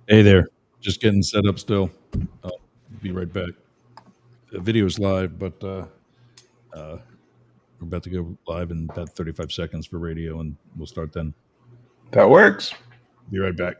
Hey there. Just getting set up still. I'll be right back. The video is live, but we're about to go live in about 35 seconds for radio, and we'll start then. That works. Be right back.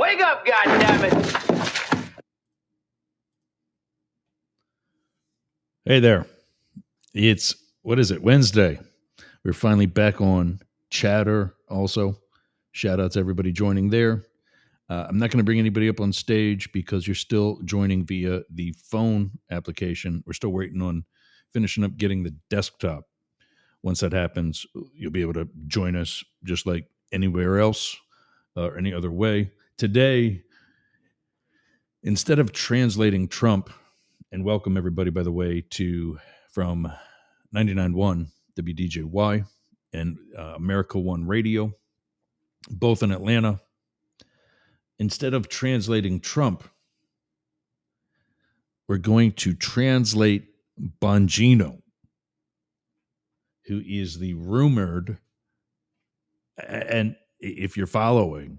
Wake up, goddammit! Hey there. It's, what is it, Wednesday. We're finally back on Chatter also. Shout out to everybody joining there. I'm not going to bring anybody up on stage because you're still joining via the phone application. We're still waiting on finishing up getting the desktop. Once that happens, you'll be able to join us just like anywhere else or any other way. Today, instead of translating Trump, and welcome everybody, by the way, to from 99.1 WDJY and America One Radio, both in Atlanta. Instead of translating Trump, we're going to translate Bongino, who is the rumored, and if you're following,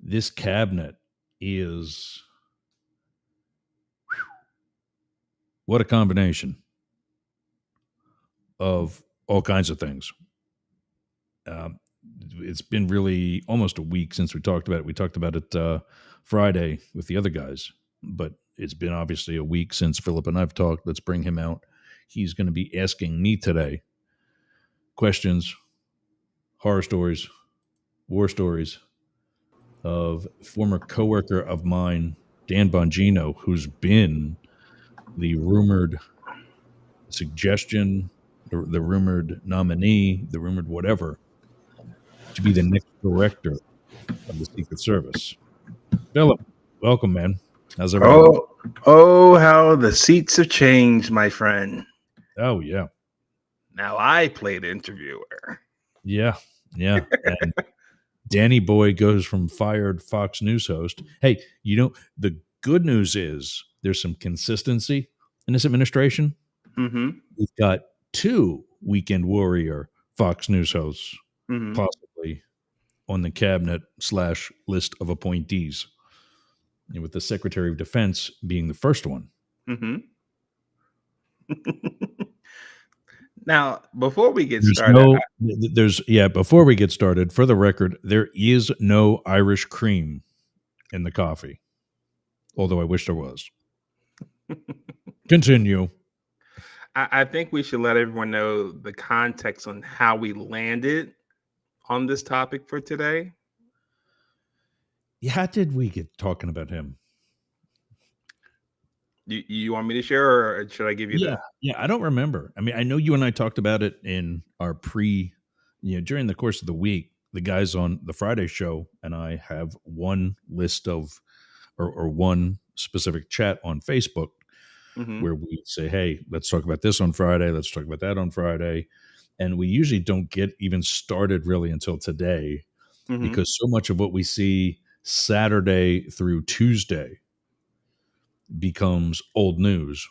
this cabinet is, what a combination of all kinds of things. It's been really almost a week since we talked about it. We talked about it Friday with the other guys, but it's been obviously a week since Philip and I've talked. Let's bring him out. He's going to be asking me today questions, horror stories, war stories of former coworker of mine, Dan Bongino, who's been the rumored suggestion, the rumored nominee, the rumored whatever, to be the next director of the Secret Service. Philip, welcome, man. How's everything? Oh, how the seats have changed, my friend. Oh, yeah. Now I played interviewer. Yeah. Yeah. And Danny Boy goes from fired Fox News host. Hey, the good news is there's some consistency in this administration. Mm-hmm. We've got two weekend warrior Fox News hosts Mm-hmm. possibly on the cabinet / list of appointees, and with the Secretary of Defense being the first one. Mm-hmm. Now, before we get There's started, before we get started, for the record, there is no Irish cream in the coffee, although I wish there was. Continue. I think we should let everyone know the context on how we landed on this topic for today. Yeah, how did we get talking about him? You want me to share, or should I give you Yeah, I don't remember. I mean, I know you and I talked about it in our during the course of the week. The guys on the Friday show and I have one list of, or one specific chat on Facebook Mm-hmm. where we say, hey, let's talk about this on Friday. Let's talk about that on Friday. And we usually don't get even started really until today Mm-hmm. because so much of what we see Saturday through Tuesday becomes old news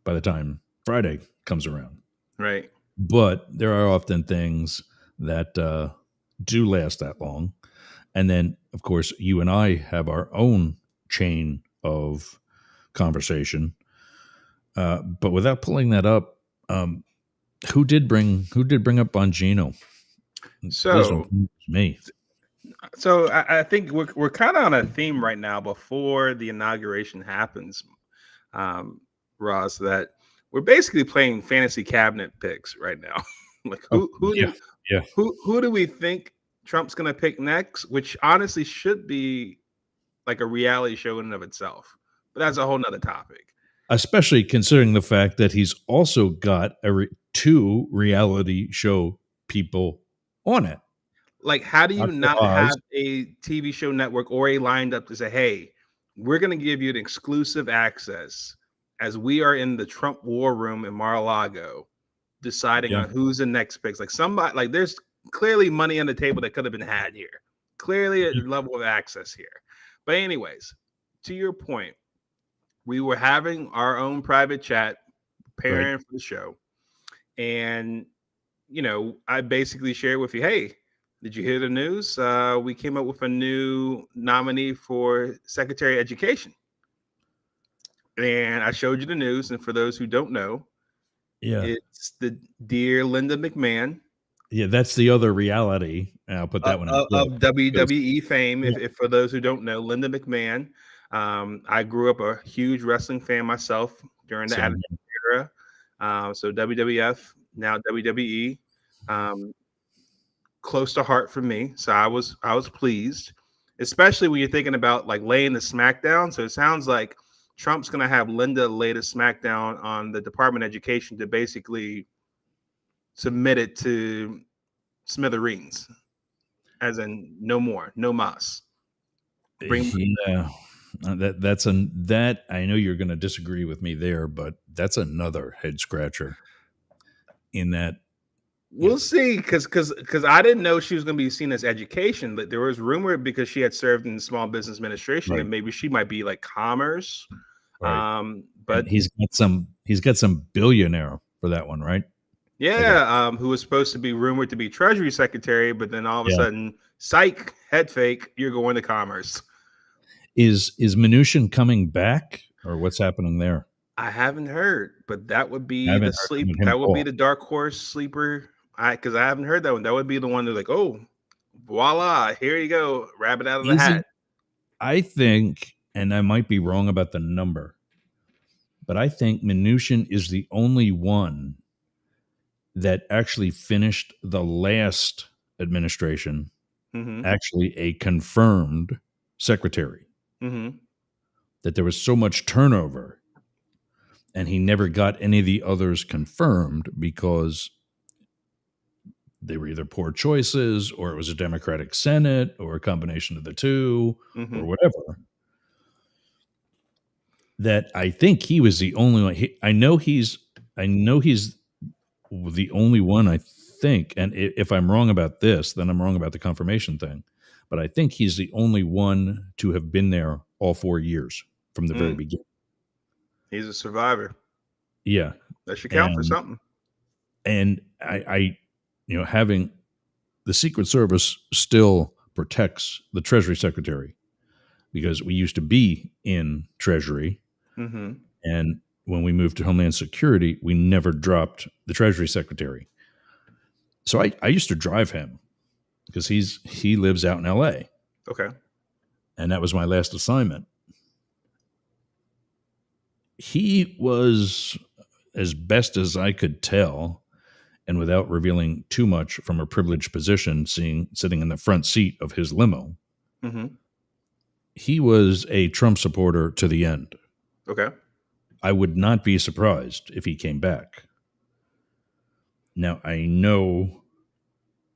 by the time Friday comes around. Right. But there are often things that do last that long. And then, of course, you and I have our own chain of conversation. But without pulling that up, who did bring up Bongino? So, me. So I think we're kind of on a theme right now before the inauguration happens, Ross. That we're basically playing fantasy cabinet picks right now. Like who do we think Trump's going to pick next? Which honestly should be like a reality show in and of itself, but that's a whole nother topic. Especially considering the fact that he's also got two reality show people on it. Like, how do you Dr. not Oz. have a TV show network or a lined up to say, hey, we're going to give you an exclusive access as we are in the Trump war room in Mar-a-Lago deciding on who's the next picks. Like somebody, like there's clearly money on the table that could have been had here. Clearly a level of access here. But anyways, to your point, we were having our own private chat preparing for the show. And, I basically shared with you, hey, did you hear the news? We came up with a new nominee for Secretary of Education. And I showed you the news. And for those who don't know, it's the dear Linda McMahon. Yeah, that's the other reality. I'll put that one of WWE fame. If for those who don't know, Linda McMahon. I grew up a huge wrestling fan myself during the Attitude Era. So WWF, now WWE. Close to heart for me. So I was pleased, especially when you're thinking about like laying the smackdown. So it sounds like Trump's going to have Linda lay the smackdown on the Department of Education to basically submit it to smithereens, as in no more, no mas. That I know you're going to disagree with me there, but that's another head scratcher. In that, we'll see, because I didn't know she was going to be seen as education. But there was rumor because she had served in small business administration that maybe she might be like commerce. Right. But and he's got some billionaire for that one, right? Yeah, who was supposed to be rumored to be Treasury Secretary, but then all of a sudden, psych, head fake, you're going to commerce. Is Mnuchin coming back, or what's happening there? I haven't heard, but that would be the sleep. That would be the dark horse sleeper. Because I haven't heard that one. That would be the one that's like, oh, voila, here you go, rabbit out of the hat. I think, and I might be wrong about the number, but I think Mnuchin is the only one that actually finished the last administration Mm-hmm. actually a confirmed secretary. Mm-hmm. That there was so much turnover, and he never got any of the others confirmed because they were either poor choices or it was a Democratic Senate or a combination of the two Mm-hmm. or whatever. That I think he was the only one. I know he's the only one, I think. And if I'm wrong about this, then I'm wrong about the confirmation thing. But I think he's the only one to have been there all 4 years from the very beginning. He's a survivor. Yeah. That should count for something. And I having the Secret Service still protects the Treasury Secretary because we used to be in Treasury. Mm-hmm. And when we moved to Homeland Security, we never dropped the Treasury Secretary. So I used to drive him because he lives out in LA. Okay. And that was my last assignment. He was, as best as I could tell, and without revealing too much from a privileged position, sitting in the front seat of his limo, Mm-hmm. he was a Trump supporter to the end. Okay. I would not be surprised if he came back. Now, I know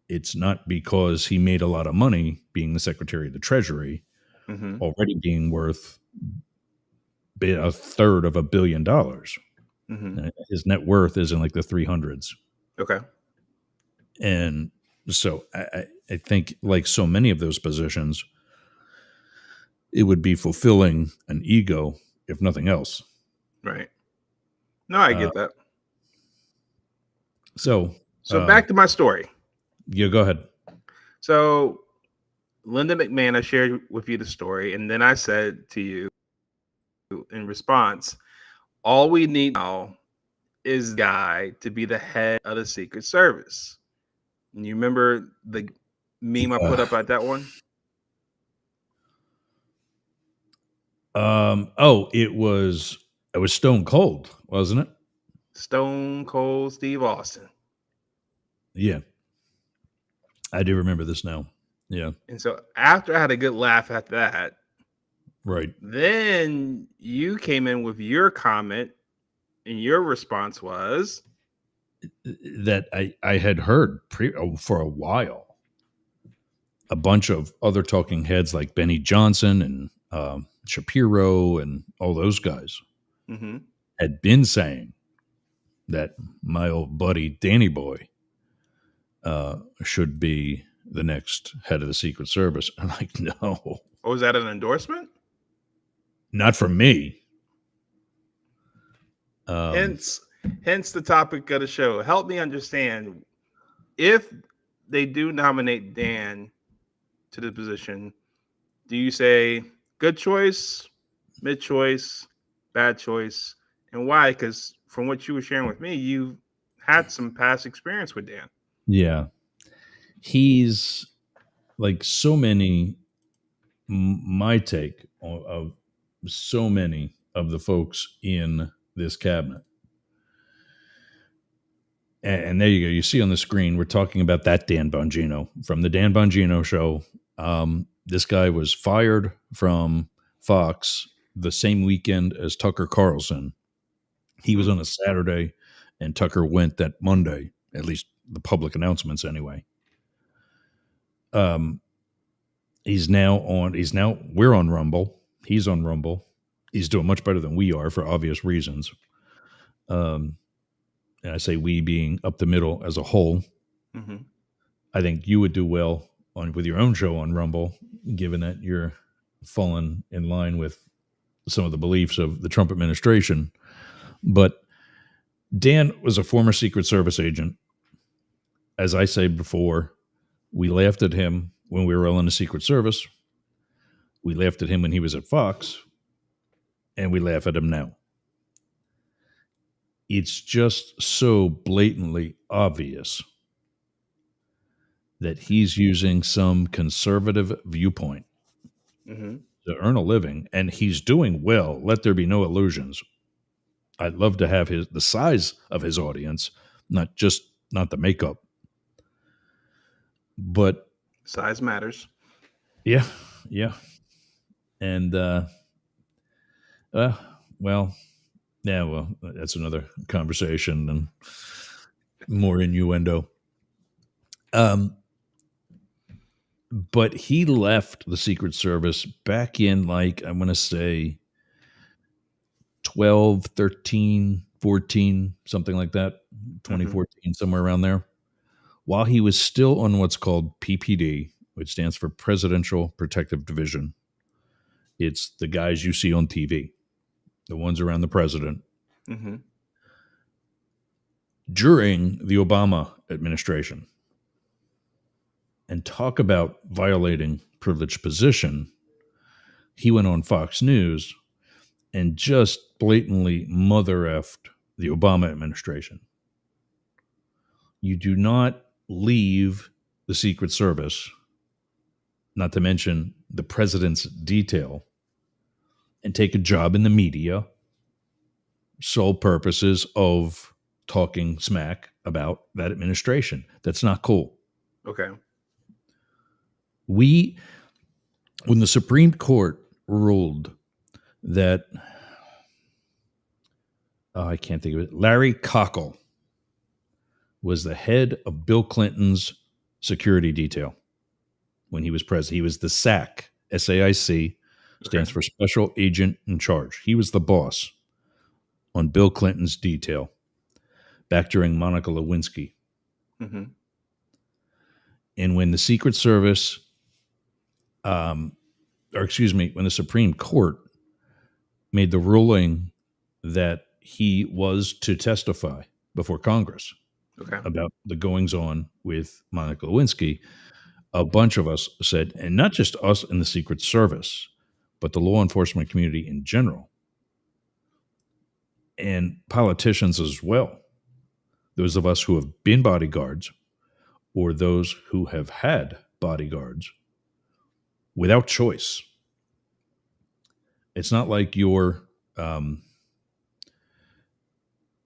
it's not because he made a lot of money being the Secretary of the Treasury, Mm-hmm. already being worth a third of $1 billion. Mm-hmm. His net worth is in like the 300s. Okay. And so I think, like so many of those positions, it would be fulfilling an ego, if nothing else. Right. No, I get that. So back to my story. Yeah, go ahead. So Linda McMahon, I shared with you the story, and then I said to you in response, all we need now is guy to be the head of the Secret Service. And you remember the meme I put up at that one? It was Stone Cold, wasn't it? Stone Cold Steve Austin. Yeah. I do remember this now. Yeah. And so after I had a good laugh at that, right. Then you came in with your comment, and your response was that I had heard for a while a bunch of other talking heads like Benny Johnson and Shapiro and all those guys had been saying that my old buddy Danny Boy should be the next head of the Secret Service. I'm like, no. Oh, is that an endorsement? Not from me. Hence the topic of the show. Help me understand, if they do nominate Dan to the position, do you say good choice, mid choice, bad choice, and why? Because from what you were sharing with me, you had some past experience with Dan. Yeah. He's like so many, my take of so many of the folks in this cabinet. And there you go. You see on the screen, we're talking about that Dan Bongino from the Dan Bongino show. This guy was fired from Fox the same weekend as Tucker Carlson. He was on a Saturday, and Tucker went that Monday, at least the public announcements anyway. We're on Rumble. He's on Rumble. He's doing much better than we are for obvious reasons. And I say we being up the middle as a whole. Mm-hmm. I think you would do well with your own show on Rumble, given that you're falling in line with some of the beliefs of the Trump administration. But Dan was a former Secret Service agent. As I said before, we laughed at him when we were all in the Secret Service. We laughed at him when he was at Fox. And we laugh at him now. It's just so blatantly obvious that he's using some conservative viewpoint to earn a living, and he's doing well. Let there be no illusions. I'd love to have the size of his audience, not the makeup. But Size matters. Yeah. And well, that's another conversation and more innuendo. But he left the Secret Service back in, like, I want to say 12, 13, 14, something like that, 2014, somewhere around there, while he was still on what's called PPD, which stands for Presidential Protective Division. It's the guys you see on TV, the ones around the president. Mm-hmm. During the Obama administration. And talk about violating privileged position, he went on Fox News and just blatantly mother effed the Obama administration. You do not leave the Secret Service, not to mention the president's detail, and take a job in the media, sole purposes of talking smack about that administration. That's not cool. Okay. When the Supreme Court ruled that, I can't think of it, Larry Cockle was the head of Bill Clinton's security detail when he was president. He was the SAC, SAIC, stands for Special Agent in Charge. He was the boss on Bill Clinton's detail back during Monica Lewinsky. Mm-hmm. And when the Secret Service, when the Supreme Court made the ruling that he was to testify before Congress about the goings-on with Monica Lewinsky, a bunch of us said, and not just us in the Secret Service, but the law enforcement community in general, and politicians as well, those of us who have been bodyguards or those who have had bodyguards without choice. It's not like you're,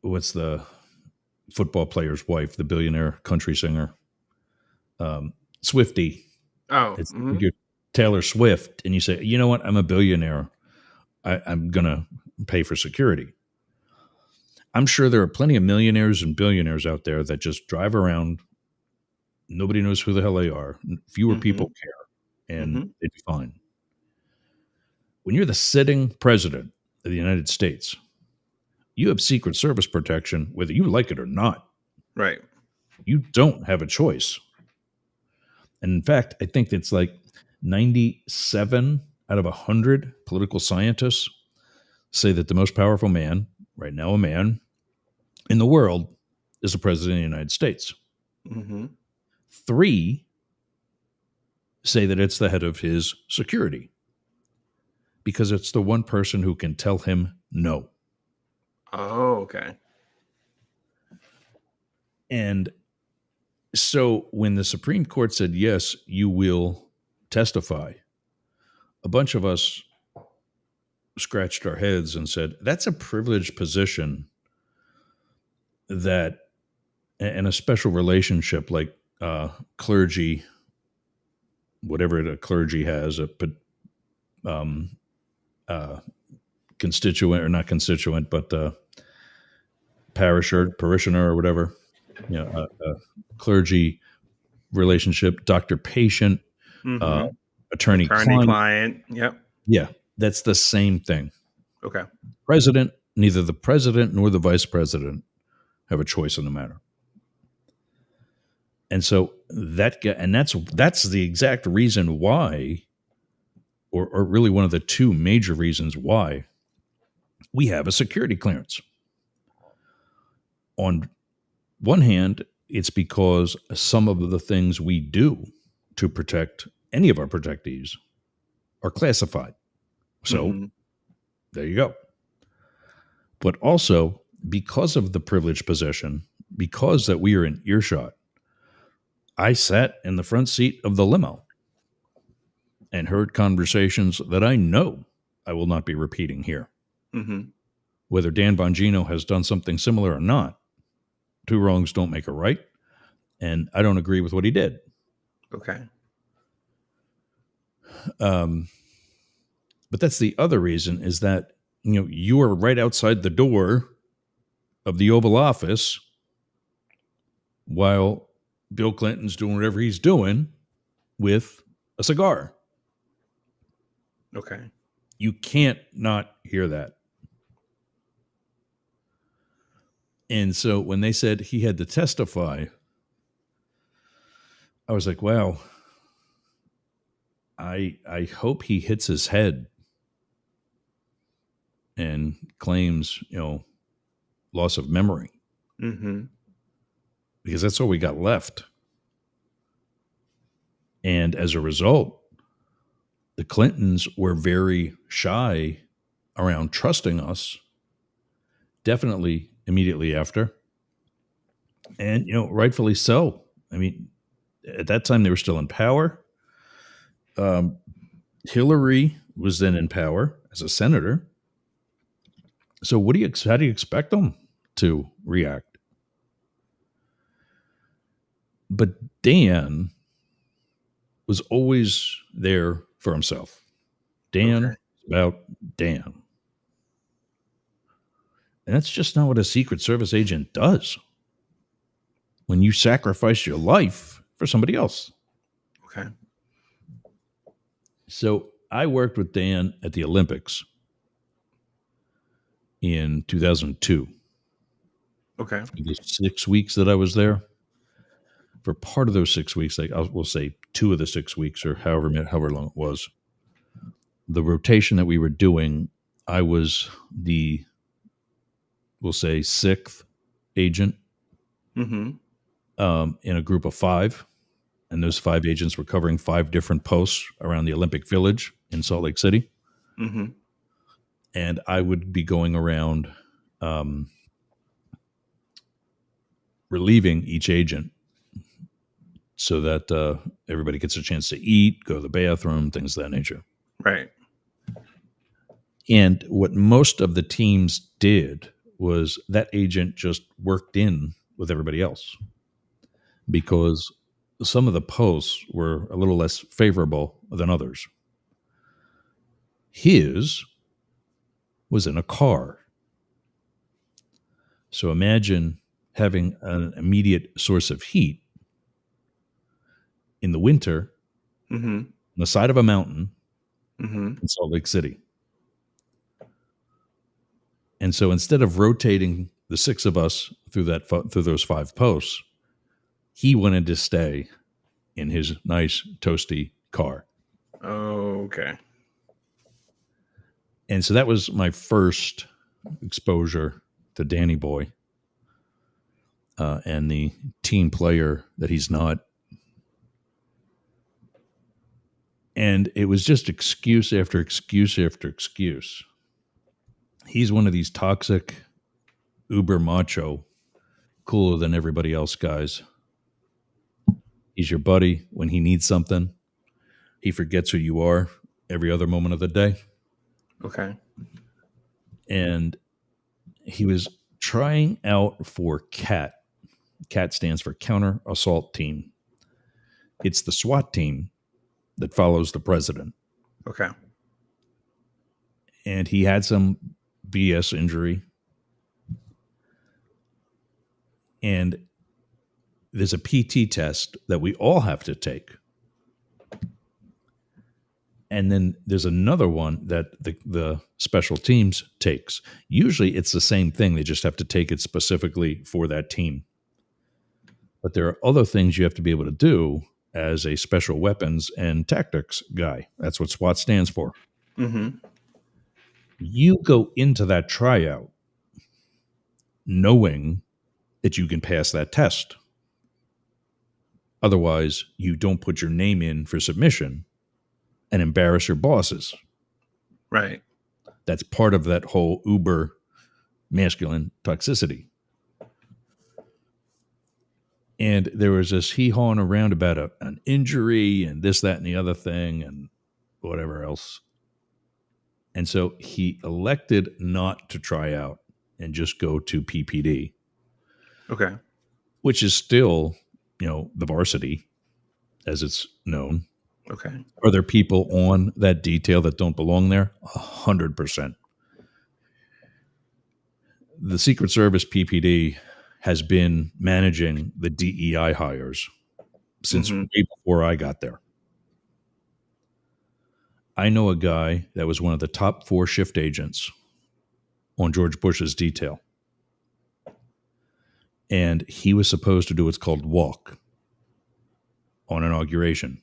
what's the football player's wife, the billionaire country singer, Swiftie. Oh, it's you're Taylor Swift, and you say, you know what, I'm a billionaire. I'm going to pay for security. I'm sure there are plenty of millionaires and billionaires out there that just drive around. Nobody knows who the hell they are. Fewer people care, and they'd be fine. When you're the sitting president of the United States, you have Secret Service protection, whether you like it or not. Right. You don't have a choice. And in fact, I think it's like 97 out of 100 political scientists say that the most powerful man, right now a man, in the world is the president of the United States. 3 say that it's the head of his security because it's the one person who can tell him no. Oh, okay. And so when the Supreme Court said, yes, you will testify, a bunch of us scratched our heads and said, that's a privileged position that, and a special relationship like clergy, whatever the clergy has, constituent or not constituent, but parishioner or whatever, a clergy relationship, doctor-patient, attorney-client. Yep. Yeah, that's the same thing. Okay. President, neither the president nor the vice president have a choice in the matter. And so that's the exact reason why, or really one of the 2 major reasons why we have a security clearance. On one hand, it's because some of the things we do to protect any of our protectees are classified. So there you go. But also, because of the privileged position, because that we are in earshot, I sat in the front seat of the limo and heard conversations that I know I will not be repeating here. Whether Dan Bongino has done something similar or not, 2 wrongs don't make a right, and I don't agree with what he did. Okay. But that's the other reason, is that, you are right outside the door of the Oval Office while Bill Clinton's doing whatever he's doing with a cigar. Okay. You can't not hear that. And so when they said he had to testify, I was like, wow, I hope he hits his head and claims, loss of memory. Mm-hmm. Because that's all we got left. And as a result, the Clintons were very shy around trusting us, definitely immediately after. And, rightfully so. I mean, at that time, they were still in power. Hillary was then in power as a senator. So how do you expect them to react? But Dan was always there for himself. Dan Okay. about Dan. And that's just not what a Secret Service agent does when you sacrifice your life for somebody else. Okay. So I worked with Dan at the Olympics in 2002. Okay. For the 6 weeks that I was there, for part of those 6 weeks, we'll say 2 of the 6 weeks or however long it was, the rotation that we were doing, I was we'll say 6th agent Mm-hmm. in a group of 5. And those 5 agents were covering 5 different posts around the Olympic Village in Salt Lake City. Mm-hmm. And I would be going around relieving each agent so that everybody gets a chance to eat, go to the bathroom, things of that nature. Right. And what most of the teams did was that agent just worked in with everybody else, because some of the posts were a little less favorable than others. His was in a car. So imagine having an immediate source of heat in the winter Mm-hmm. on the side of a mountain Mm-hmm. in Salt Lake City. And so instead of rotating the 6 of us through those 5 posts, he wanted to stay in his nice toasty car. Oh, okay. And so that was my first exposure to Danny Boy and the team player that he's not. And it was just excuse after excuse after excuse. He's one of these toxic, uber macho, cooler than everybody else guys. He's your buddy when he needs something. He forgets who you are every other moment of the day. Okay. And he was trying out for CAT. CAT stands for Counter Assault Team. It's the SWAT team that follows the president. Okay. And he had some BS injury. And there's a PT test that we all have to take. And then there's another one that the special teams takes. Usually it's the same thing. They just have to take it specifically for that team. But there are other things you have to be able to do as a special weapons and tactics guy. That's what SWAT stands for. Mm-hmm. You go into that tryout knowing that you can pass that test. Otherwise, you don't put your name in for submission and embarrass your bosses. Right. That's part of that whole uber masculine toxicity. And there was this hee-hawing around about an injury and this, that, and the other thing and whatever else. And so he elected not to try out and just go to PPD. Okay. Which is still, the varsity as it's known. Okay. Are there people on that detail that don't belong there? 100%. The Secret Service PPD has been managing the DEI hires since way before I got there. I know a guy that was one of the top 4 shift agents on George Bush's detail. And he was supposed to do what's called walk on inauguration,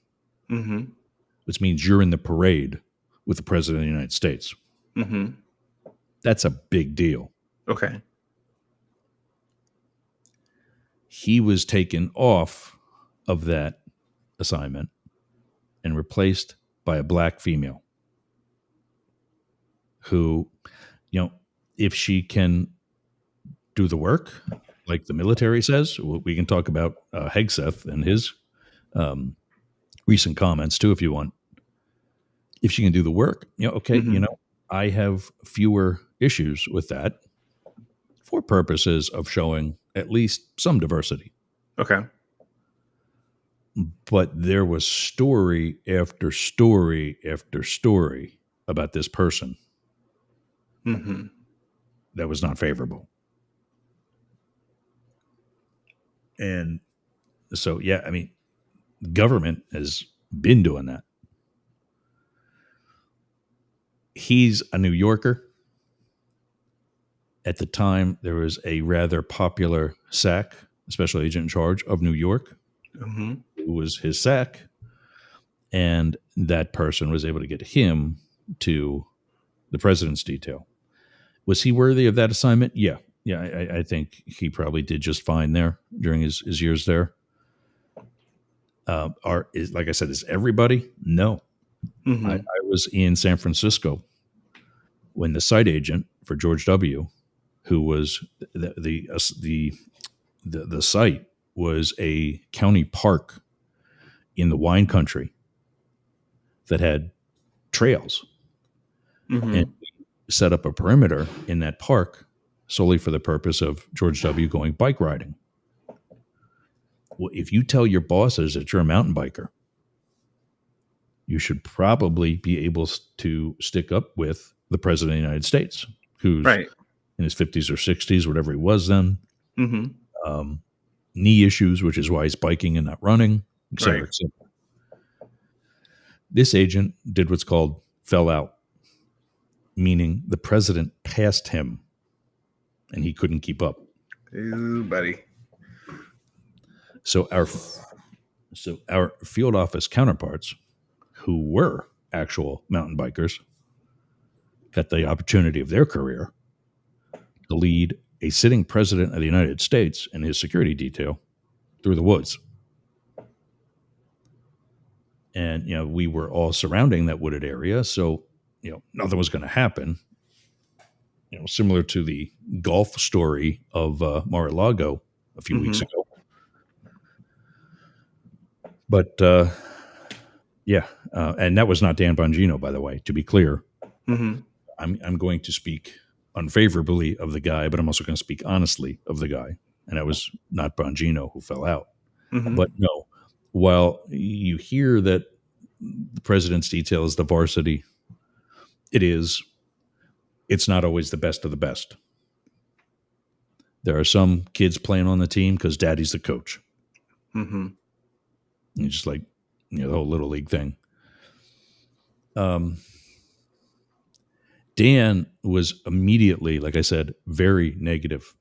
which means you're in the parade with the President of the United States. That's a big deal. Okay. He was taken off of that assignment and replaced by a black female who, if she can do the work like the military says, we can talk about Hegseth and his recent comments too, if you want. If she can do the work, okay, I have fewer issues with that for purposes of showing at least some diversity. Okay. But there was story after story after story about this person that was not favorable. And so, government has been doing that. He's a New Yorker. At the time, there was a rather popular SAC, special agent in charge of New York, who was his SAC. And that person was able to get him to the president's detail. Was he worthy of that assignment? Yeah. Yeah, I think he probably did just fine there during his years there. Like I said, is everybody? No. I was in San Francisco when the site agent for George W., who was the site was a county park in the wine country that had trails, and set up a perimeter in that park solely for the purpose of George W. going bike riding. Well, if you tell your bosses that you're a mountain biker, you should probably be able to stick up with the President of the United States, who's in his 50s or 60s, whatever he was then. Knee issues, which is why he's biking and not running, et cetera, et cetera. This agent did what's called fell out, meaning the president passed him and he couldn't keep up. Ooh, buddy. So our field office counterparts, who were actual mountain bikers, got the opportunity of their career to lead a sitting president of the United States and his security detail through the woods. And, we were all surrounding that wooded area. So, nothing was going to happen. Similar to the golf story of Mar-a-Lago a few weeks ago. But, and that was not Dan Bongino, by the way, to be clear. I'm going to speak unfavorably of the guy, but I'm also going to speak honestly of the guy. And that was not Bongino who fell out. But no, while you hear that the president's detail is the varsity, it's not always the best of the best. There are some kids playing on the team because daddy's the coach. And just like, the whole little league thing. Dan was immediately, like I said, very negative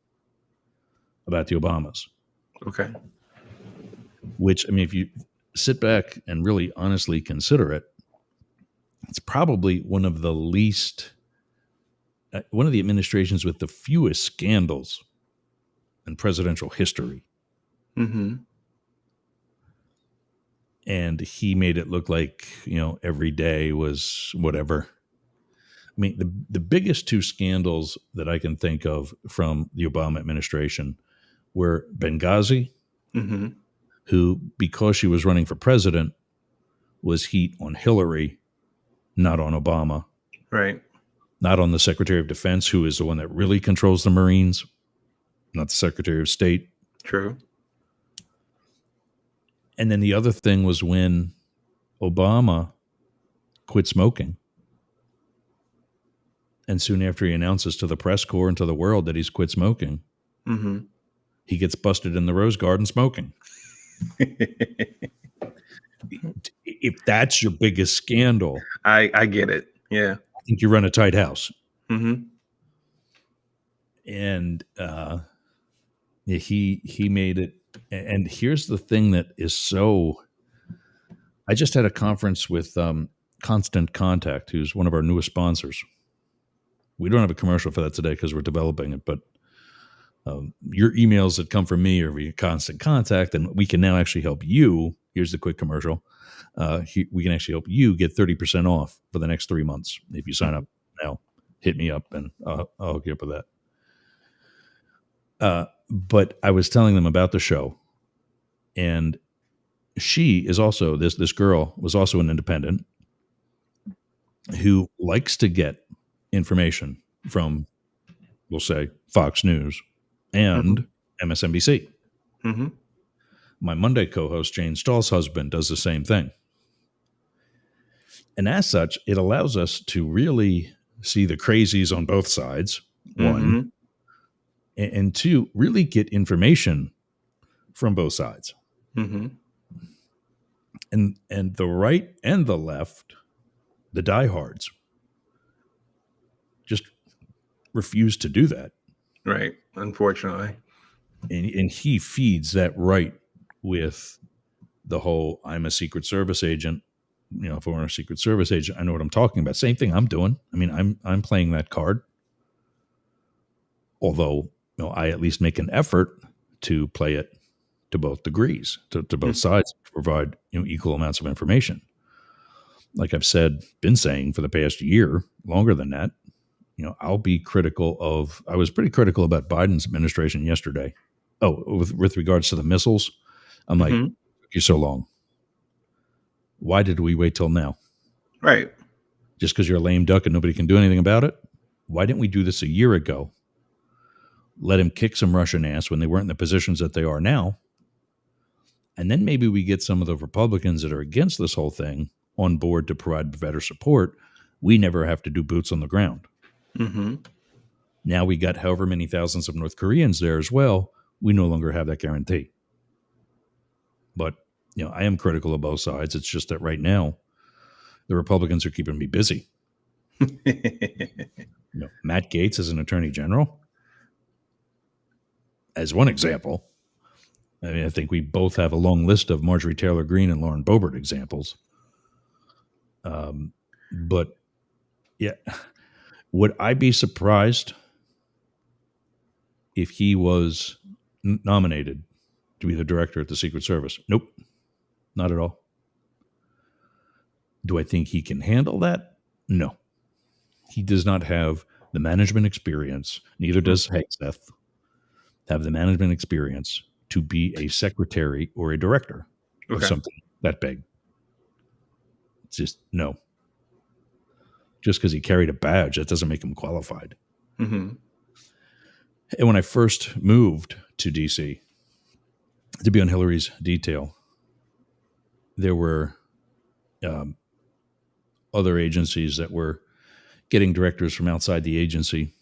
about the Obamas. Okay. Which, if you sit back and really honestly consider it, it's probably one of the administrations with the fewest scandals in presidential history. And he made it look like, every day was whatever. The biggest 2 scandals that I can think of from the Obama administration were Benghazi, who, because she was running for president, was heat on Hillary, not on Obama. Right. Not on the Secretary of Defense, who is the one that really controls the Marines, not the Secretary of State. True. And then the other thing was when Obama quit smoking. And soon after he announces to the press corps and to the world that he's quit smoking, he gets busted in the Rose Garden smoking. If that's your biggest scandal, I get it. Yeah. I think you run a tight house. Mm-hmm. And he made it. And here's the thing that is so. I just had a conference with Constant Contact, who's one of our newest sponsors. We don't have a commercial for that today because we're developing it, but your emails that come from me are via Constant Contact, and we can now actually help you. Here's the quick commercial. We can actually help you get 30% off for the next 3 months if you sign up now. Hit me up, and I'll hook you up with that. But I was telling them about the show, and she is also this girl was also an independent who likes to get information from, we'll say, Fox News and MSNBC. Mm-hmm. My Monday co-host, Jane Stahl's husband, does the same thing. And as such, it allows us to really see the crazies on both sides, one, and two, really get information from both sides. Mm-hmm. And the right and the left, the diehards, just refuse to do that. Right. Unfortunately. And he feeds that right with the whole, I'm a Secret Service agent. You know, if we're a Secret Service agent, I know what I'm talking about. Same thing I'm doing. I mean, I'm playing that card. Although, you know, I at least make an effort to play it to both degrees, to both sides, to provide, you know, equal amounts of information. Like I've been saying for the past year, longer than that, you know, I was pretty critical about Biden's administration yesterday. Oh, with regards to the missiles, I'm like, you're so long. Why did we wait till now? Right. Just because you're a lame duck and nobody can do anything about it? Why didn't we do this a year ago? Let him kick some Russian ass when they weren't in the positions that they are now. And then maybe we get some of the Republicans that are against this whole thing on board to provide better support. We never have to do boots on the ground. Mm-hmm. Now we got however many thousands of North Koreans there as well. We no longer have that guarantee. But, you know, I am critical of both sides. It's just that right now, the Republicans are keeping me busy. You know, Matt Gaetz is an attorney general. As one example, I mean, I think we both have a long list of Marjorie Taylor Greene and Lauren Boebert examples. But yeah, would I be surprised if he was nominated to be the director at the Secret Service? Nope, not at all. Do I think he can handle that? No. He does not have the management experience. Neither does Hegseth have the management experience to be a secretary or a director of something that big. It's just no. Just because he carried a badge, that doesn't make him qualified. Mm-hmm. And when I first moved to D.C. to be on Hillary's detail, there were other agencies that were getting directors from outside the agency.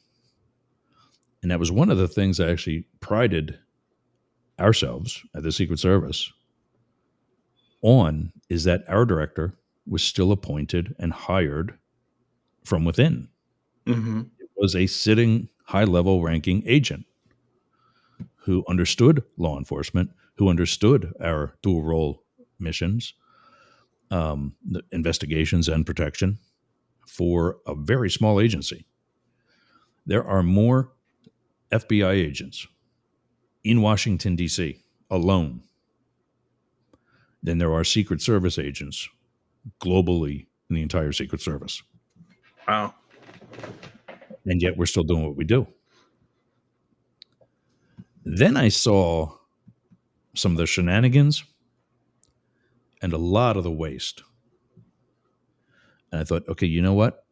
And that was one of the things I actually prided ourselves at the Secret Service on, is that our director was still appointed and hired from within. Mm-hmm. It was a sitting high-level ranking agent who understood law enforcement, who understood our dual role missions, the investigations and protection for a very small agency. There are more FBI agents in Washington, D.C. alone than there are Secret Service agents globally in the entire Secret Service. Wow. And yet we're still doing what we do. Then I saw some of the shenanigans and a lot of the waste. And I thought, okay, you know what?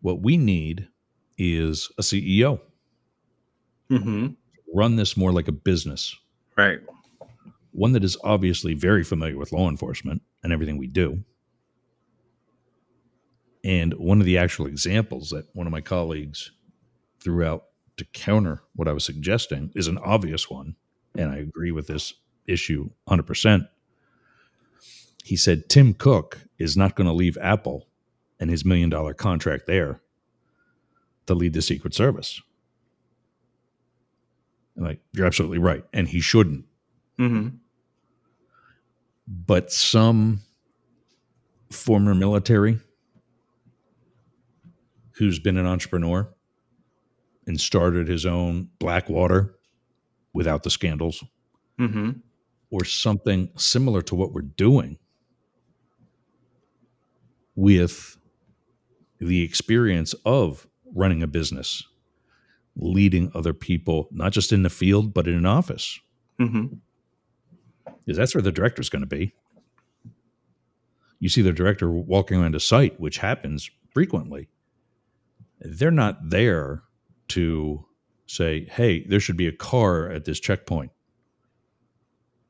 What we need is a CEO. Mm-hmm. Run this more like a business. Right. One that is obviously very familiar with law enforcement and everything we do. And one of the actual examples that one of my colleagues threw out to counter what I was suggesting is an obvious one, and I agree with this issue 100%. He said Tim Cook is not going to leave Apple and his $1 million contract there to lead the Secret Service. I'm like, you're absolutely right, and he shouldn't. Mm-hmm. But some former military who's been an entrepreneur and started his own Blackwater without the scandals, Mm-hmm. or something similar to what we're doing with the experience of running a business, leading other people, not just in the field, but in an office. Mm-hmm. Because that's where the director's going to be. You see the director walking around a site, which happens frequently. They're not there to say, hey, there should be a car at this checkpoint.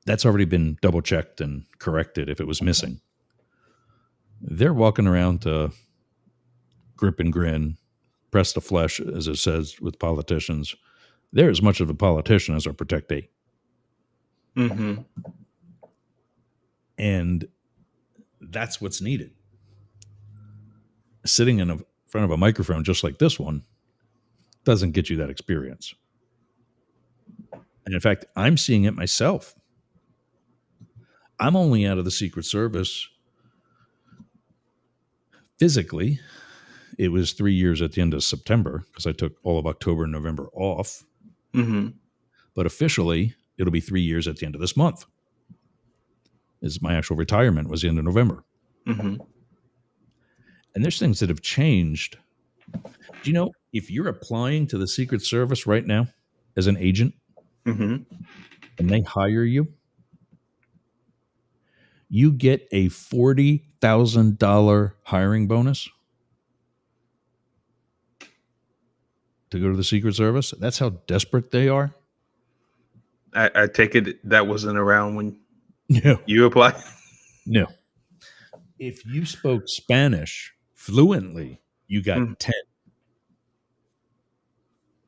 That's already been double checked and corrected if it was missing. They're walking around to grip and grin, press the flesh, as it says with politicians. They're as much of a politician as a protectee. Mm-hmm. And that's what's needed. Sitting in front of a microphone just like this one doesn't get you that experience. And in fact, I'm seeing it myself. I'm only out of the Secret Service physically. It was 3 years at the end of September because I took all of October and November off. Mm-hmm. But officially, it'll be 3 years at the end of this month. Is my actual retirement was the end of November. Mm-hmm. And there's things that have changed. Do you know, if you're applying to the Secret Service right now as an agent, Mm-hmm. and they hire you, you get a $40,000 hiring bonus to go to the Secret Service. That's how desperate they are. I take it that wasn't around when No. you applied. No. If you spoke Spanish fluently, you got 10.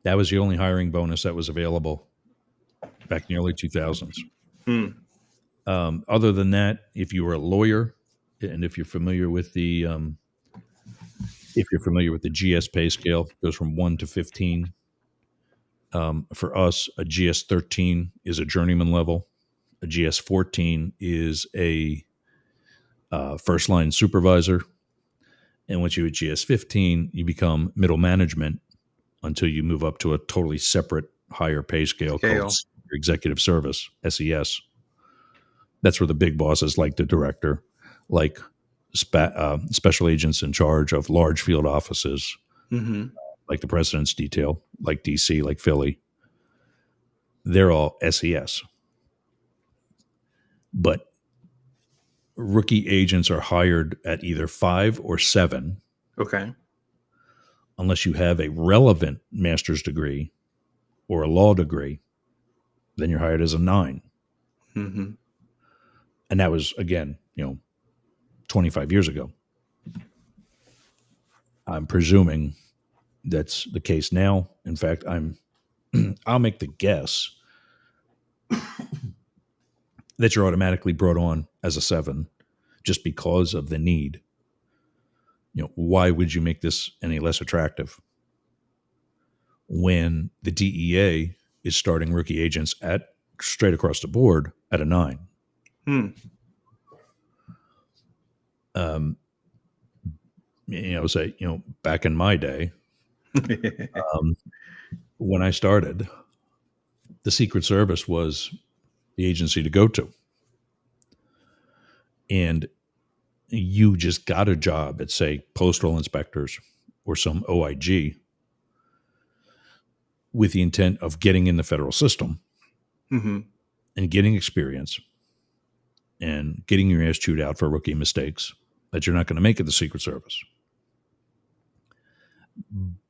That was the only hiring bonus that was available back in the early 2000s. Mm. Other than that, if you were a lawyer, and if you're familiar with the GS pay scale, it goes from 1 to 15. For us, a GS 13 is a journeyman level. A GS 14 is a first line supervisor. And once you hit GS 15, you become middle management until you move up to a totally separate higher pay scale called executive service, SES. That's where the big bosses, like the director, like special agents in charge of large field offices, Mm-hmm. like the president's detail, like DC, like Philly, they're all SES. But rookie agents are hired at either 5 or 7. Okay. Unless you have a relevant master's degree or a law degree, then you're hired as a 9. Mm-hmm. And that was, again, 25 years ago. I'm presuming that's the case now. In fact, I'll make the guess that you're automatically brought on as a 7 just because of the need. Why would you make this any less attractive when the DEA is starting rookie agents at straight across the board at a 9? Back in my day, when I started, the Secret Service was the agency to go to. And you just got a job at, say, postal inspectors or some OIG with the intent of getting in the federal system Mm-hmm. and getting experience and getting your ass chewed out for rookie mistakes that you're not going to make at the Secret Service.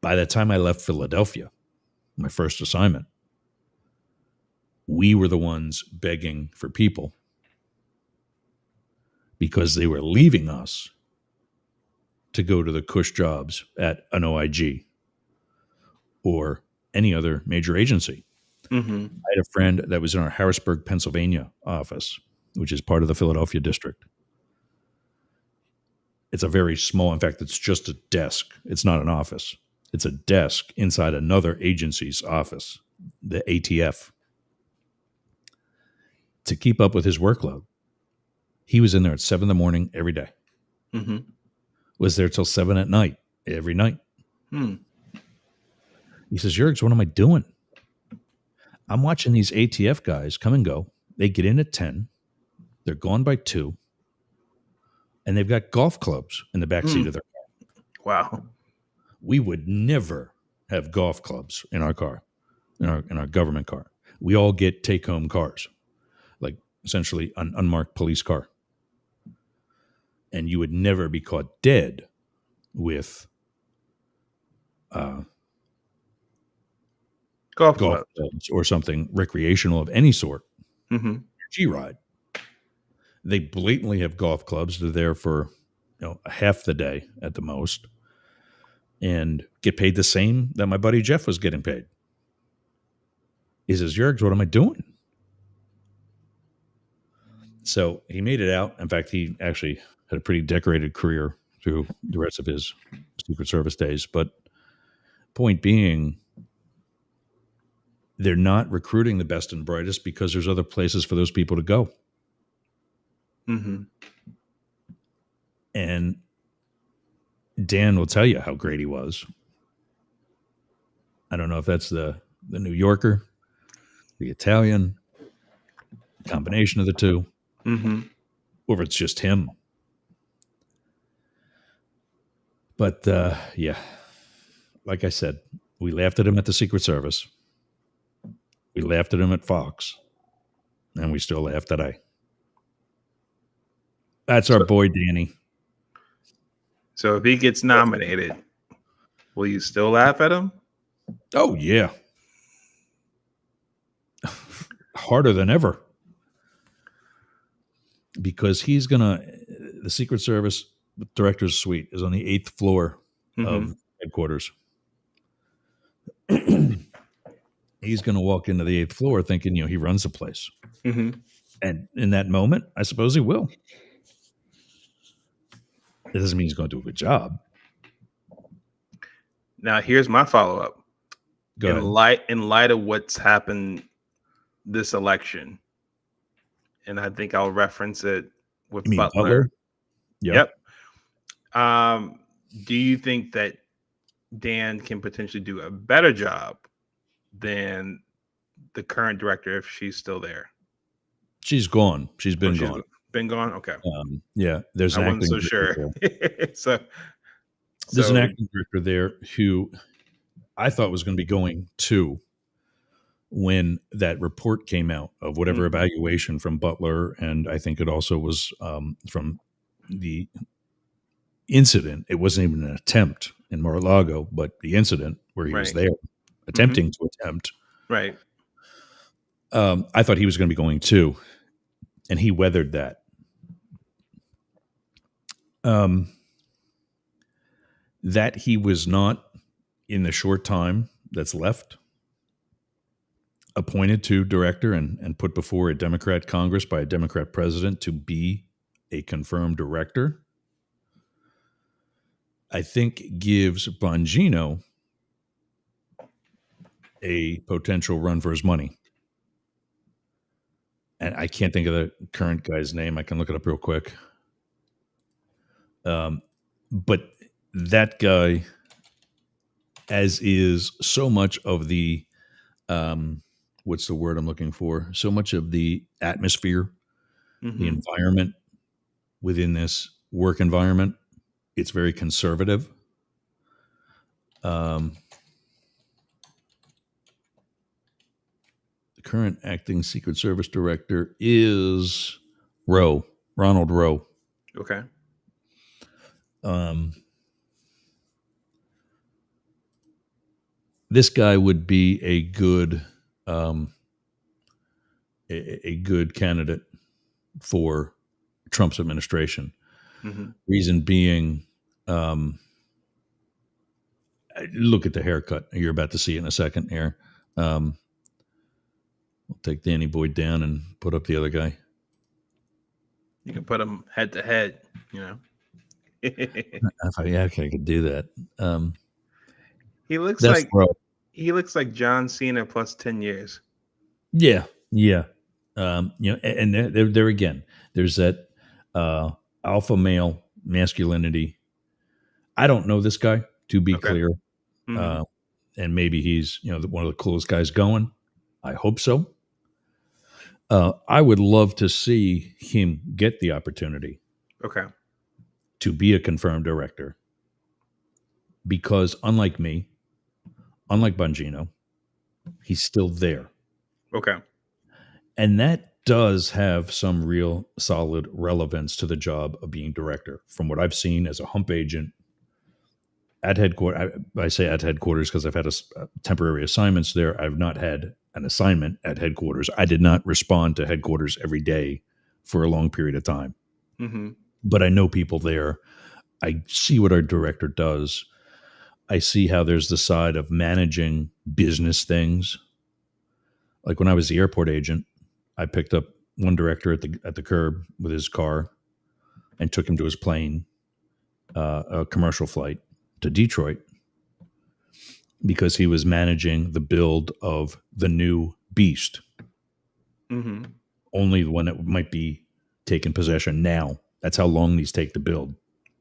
By the time I left Philadelphia, my first assignment, we were the ones begging for people because they were leaving us to go to the cush jobs at an OIG or any other major agency. Mm-hmm. I had a friend that was in our Harrisburg, Pennsylvania office, which is part of the Philadelphia district. It's a very small, in fact, it's just a desk. It's not an office. It's a desk inside another agency's office, the ATF. To keep up with his workload, he was in there at 7 in the morning every day. Mm-hmm. Was there till 7 at night, every night. Hmm. He says, Jurgs, what am I doing? I'm watching these ATF guys come and go. They get in at 10. They're gone by 2. And they've got golf clubs in the backseat of their car. Wow. We would never have golf clubs in our car, in our government car. We all get take-home cars, like essentially an unmarked police car. And you would never be caught dead with Golf golf club. clubs or something recreational of any sort. Mm-hmm. G-Ride. They blatantly have golf clubs. They're there for half the day at the most and get paid the same that my buddy Jeff was getting paid. He says, Jurgs, what am I doing? So he made it out. In fact, he actually had a pretty decorated career through the rest of his Secret Service days. But point being, they're not recruiting the best and brightest because there's other places for those people to go. Mm-hmm. And Dan will tell you how great he was. I don't know if that's the New Yorker, the Italian, combination of the two, Mm-hmm. or if it's just him. But yeah, like I said, we laughed at him at the Secret Service. We laughed at him at Fox. And we still laugh today. That's our boy, Danny. So if he gets nominated, will you still laugh at him? Oh, yeah. Harder than ever. Because he's going to, the Secret Service director's suite is on the 8th floor of headquarters. He's going to walk into the 8th floor thinking, he runs the place. Mm-hmm. And in that moment, I suppose he will. It doesn't mean he's going to do a good job. Now, here's my follow-up. Go ahead. In light of what's happened this election, and I think I'll reference it with Butler. Yep. Do you think that Dan can potentially do a better job than the current director if she's still there? She's gone. She's been gone. Been gone? Okay. Yeah. There's I an wasn't acting so sure. There's an acting director there who I thought was going to be going to when that report came out of whatever evaluation from Butler, and I think it also was from the incident. It wasn't even an attempt in Mar-a-Lago, but the incident where he was there attempting to attempt. Right. I thought he was going to be going too, and he weathered that. That he was not, in the short time that's left, appointed to director and put before a Democrat Congress by a Democrat president to be a confirmed director, I think gives Bongino a potential run for his money. And I can't think of the current guy's name. I can look it up real quick. But that guy, as is so much of the, what's the word I'm looking for? So much of the atmosphere, the environment within this work environment, it's very conservative. The current acting Secret Service director is Ronald Rowe. Okay. This guy would be a good candidate for Trump's administration. Reason being, Look at the haircut. You're about to see it in a second here. We'll take Danny Boy down and put up the other guy. You can put them head to head, you know. I could do that. He looks That's like John Cena plus 10 years. Yeah. And there again, there's that alpha male masculinity. I don't know this guy, to be clear. Mm-hmm. And maybe he's one of the coolest guys going. I hope so. I would love to see him get the opportunity to be a confirmed director, because unlike me, unlike Bongino, he's still there. And that does have some real solid relevance to the job of being director. From what I've seen as a hump agent at headquarters, I say at headquarters because I've had temporary assignments there. I've not had an assignment at headquarters. I did not respond to headquarters every day for a long period of time. Mm-hmm. But I know people there. I see what our director does. I see how there's the side of managing business things. Like when I was the airport agent, I picked up one director at the curb with his car and took him to his plane, a commercial flight to Detroit, because he was managing the build of the new Beast. Mm-hmm. Only when it might be taken possession now. That's how long these take to build.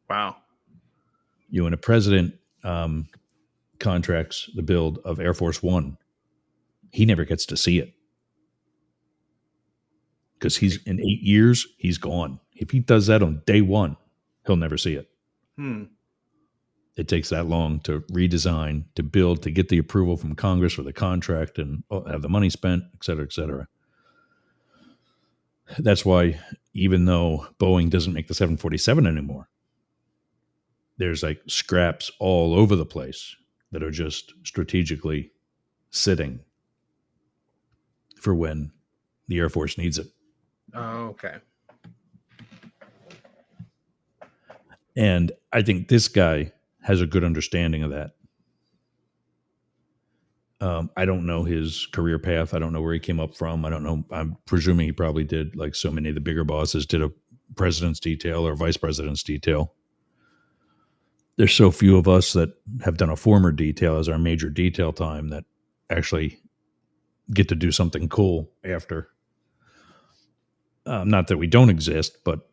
Wow. When a president contracts the build of Air Force One, he never gets to see it. Because he's in 8 years, he's gone. If he does that on day one, he'll never see it. It takes that long to redesign, to build, to get the approval from Congress for the contract and have the money spent, et cetera, et cetera. That's why, even though Boeing doesn't make the 747 anymore, there's like scraps all over the place that are just strategically sitting for when the Air Force needs it. Oh, okay. And I think this guy has a good understanding of that. I don't know his career path. I don't know where he came up from. I don't know. I'm presuming he probably did, like so many of the bigger bosses, did a president's detail or vice president's detail. There's so few of us that have done a former detail as our major detail time that actually get to do something cool after. Not that we don't exist, but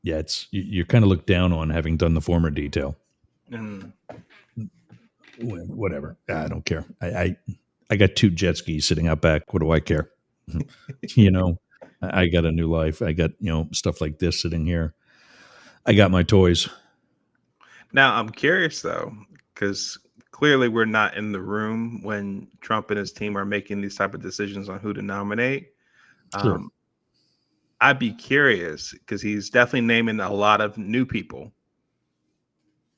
you're kind of looked down on having done the former detail. Whatever. I don't care. I got 2 jet skis sitting out back. What do I care? I got a new life. I got, stuff like this sitting here. I got my toys. Now, I'm curious, though, because clearly we're not in the room when Trump and his team are making these type of decisions on who to nominate. Sure. I'd be curious because he's definitely naming a lot of new people.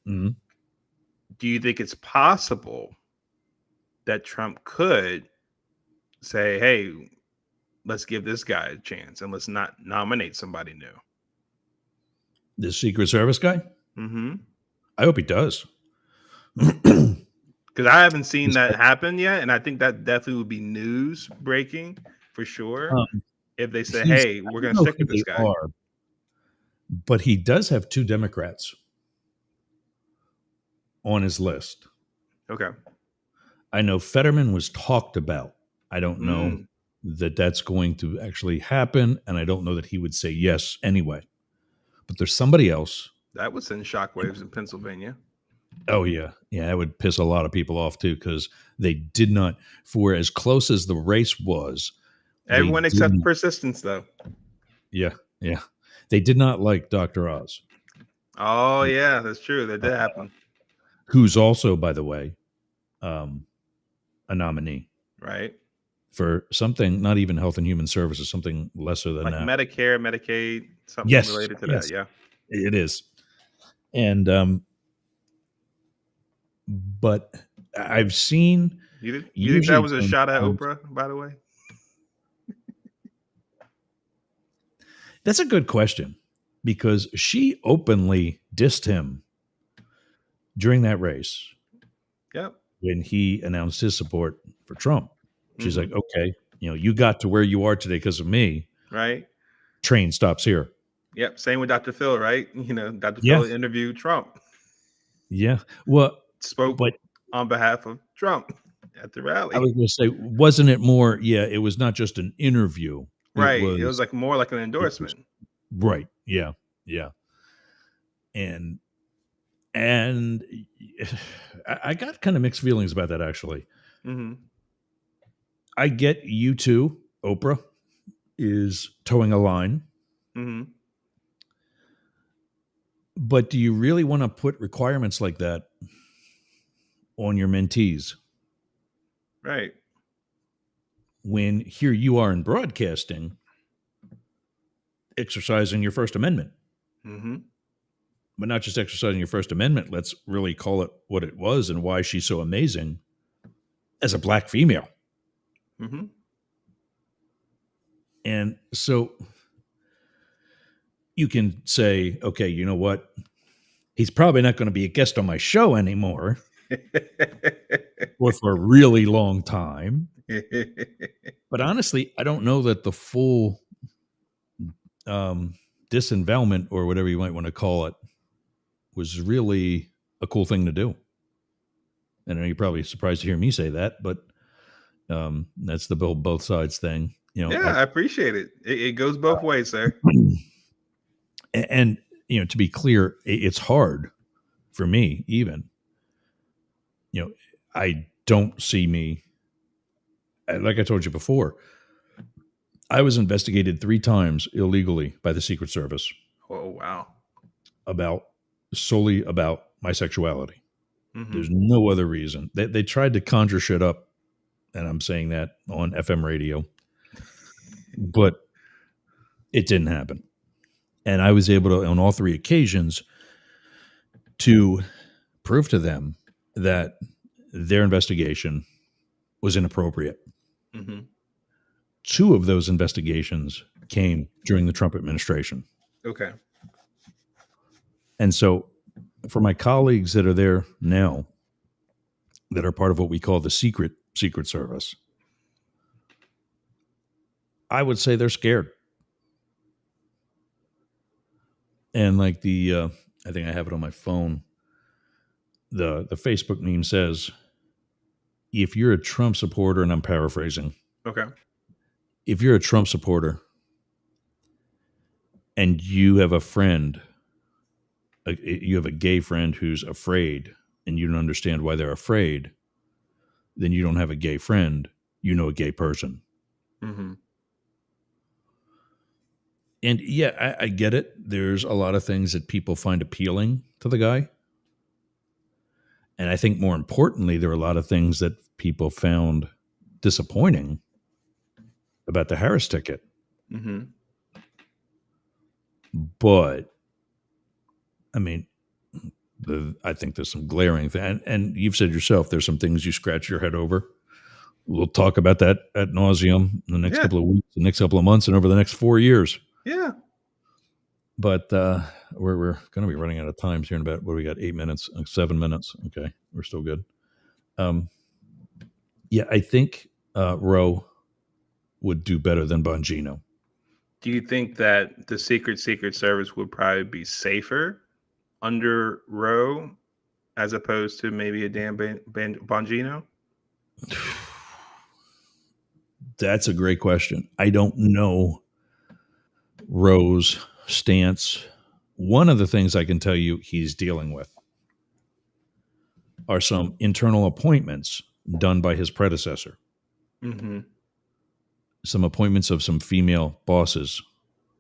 Mm-hmm. Do you think it's possible that Trump could say, hey, let's give this guy a chance and let's not nominate somebody new? The Secret Service guy? Mm-hmm. I hope he does. Because I haven't seen that happen yet. And I think that definitely would be news breaking for sure. If they say, hey, we're going to stick with this guy. But he does have 2 Democrats on his list. Okay. I know Fetterman was talked about. I don't know that that's going to actually happen. And I don't know that he would say yes anyway. But there's somebody else. That would send shockwaves in Pennsylvania. Oh, yeah. Yeah, that would piss a lot of people off, too, because they did not, for as close as the race was. Everyone except persistence, though. Yeah, yeah. They did not like Dr. Oz. Oh, yeah, that's true. That did happen. Who's also, by the way, a nominee. Right. For something, not even Health and Human Services, something lesser than like that. Medicare, Medicaid, something related to that. Yeah. It is. And, but I've seen. You think that was a shot at Oprah, by the way? That's a good question. because she openly dissed him during that race Yep. when he announced his support for Trump. She's Mhm. like, okay, you got to where you are today because of me. Right. Train stops here. Yep. Same with Dr. Phil, right? Dr. Yeah. Phil interviewed Trump, Yeah. Well, spoke but on behalf of Trump at the I rally. was going to say, wasn't it more? Yeah, it was not just an interview. It Right. It was was, like more like an it was endorsement. right. Yeah. Yeah. And, and I got kind of mixed feelings about that, actually. Mm-hmm. I get you too. Oprah is towing a line. Mm-hmm. But do you really want to put requirements like that on your mentees Right. when here you are in broadcasting exercising your First Amendment? Mm-hmm. But not just exercising your First Amendment. Let's really call it what it was and why she's so amazing as a black female. Mm-hmm. And so you can say, okay, you know what? He's probably not going to be a guest on my show anymore or for a really long time. But honestly, I don't know that the full disembowelment or whatever you might want to call it was really a cool thing to do. And I know you're probably surprised to hear me say that, but that's the build both sides thing. Yeah, I appreciate it. It goes both ways, sir. And to be clear, it's hard for me even. I don't see me, like I told you before, I was investigated 3 times illegally by the Secret Service Oh, wow. solely about my sexuality. Mm-hmm. There's no other reason. They tried to conjure shit up, and I'm saying that on FM radio, but it didn't happen. And I was able to, on all 3 occasions, to prove to them that their investigation was inappropriate. Mm-hmm. 2 of those investigations came during the Trump administration. Okay. And so for my colleagues that are there now, that are part of what we call the Secret Service, I would say they're scared. And like I think I have it on my phone. The Facebook meme says, if you're a Trump supporter, and I'm paraphrasing, Okay. if you're a Trump supporter and you have a friend, you have a gay friend who's afraid and you don't understand why they're afraid, then you don't have a gay friend, you know a gay person. Mm-hmm. And yeah, I get it. There's a lot of things that people find appealing to the guy. And I think more importantly, there are a lot of things that people found disappointing about the Harris ticket. Mm-hmm. But I mean, I think there's some glaring things. And you've said yourself, there's some things you scratch your head over. We'll talk about that ad nauseum in the next couple of weeks, the next couple of months, and over the next 4 years. Yeah. But we're going to be running out of time here in about, what do we got, 8 minutes, 7 minutes. Okay, we're still good. Yeah, I think Roe would do better than Bongino. Do you think that the Secret Service would probably be safer under Roe as opposed to maybe a Dan Bongino? That's a great question. I don't know Roe's stance. One of the things I can tell you he's dealing with are some internal appointments done by his predecessor. Mm-hmm. Some appointments of some female bosses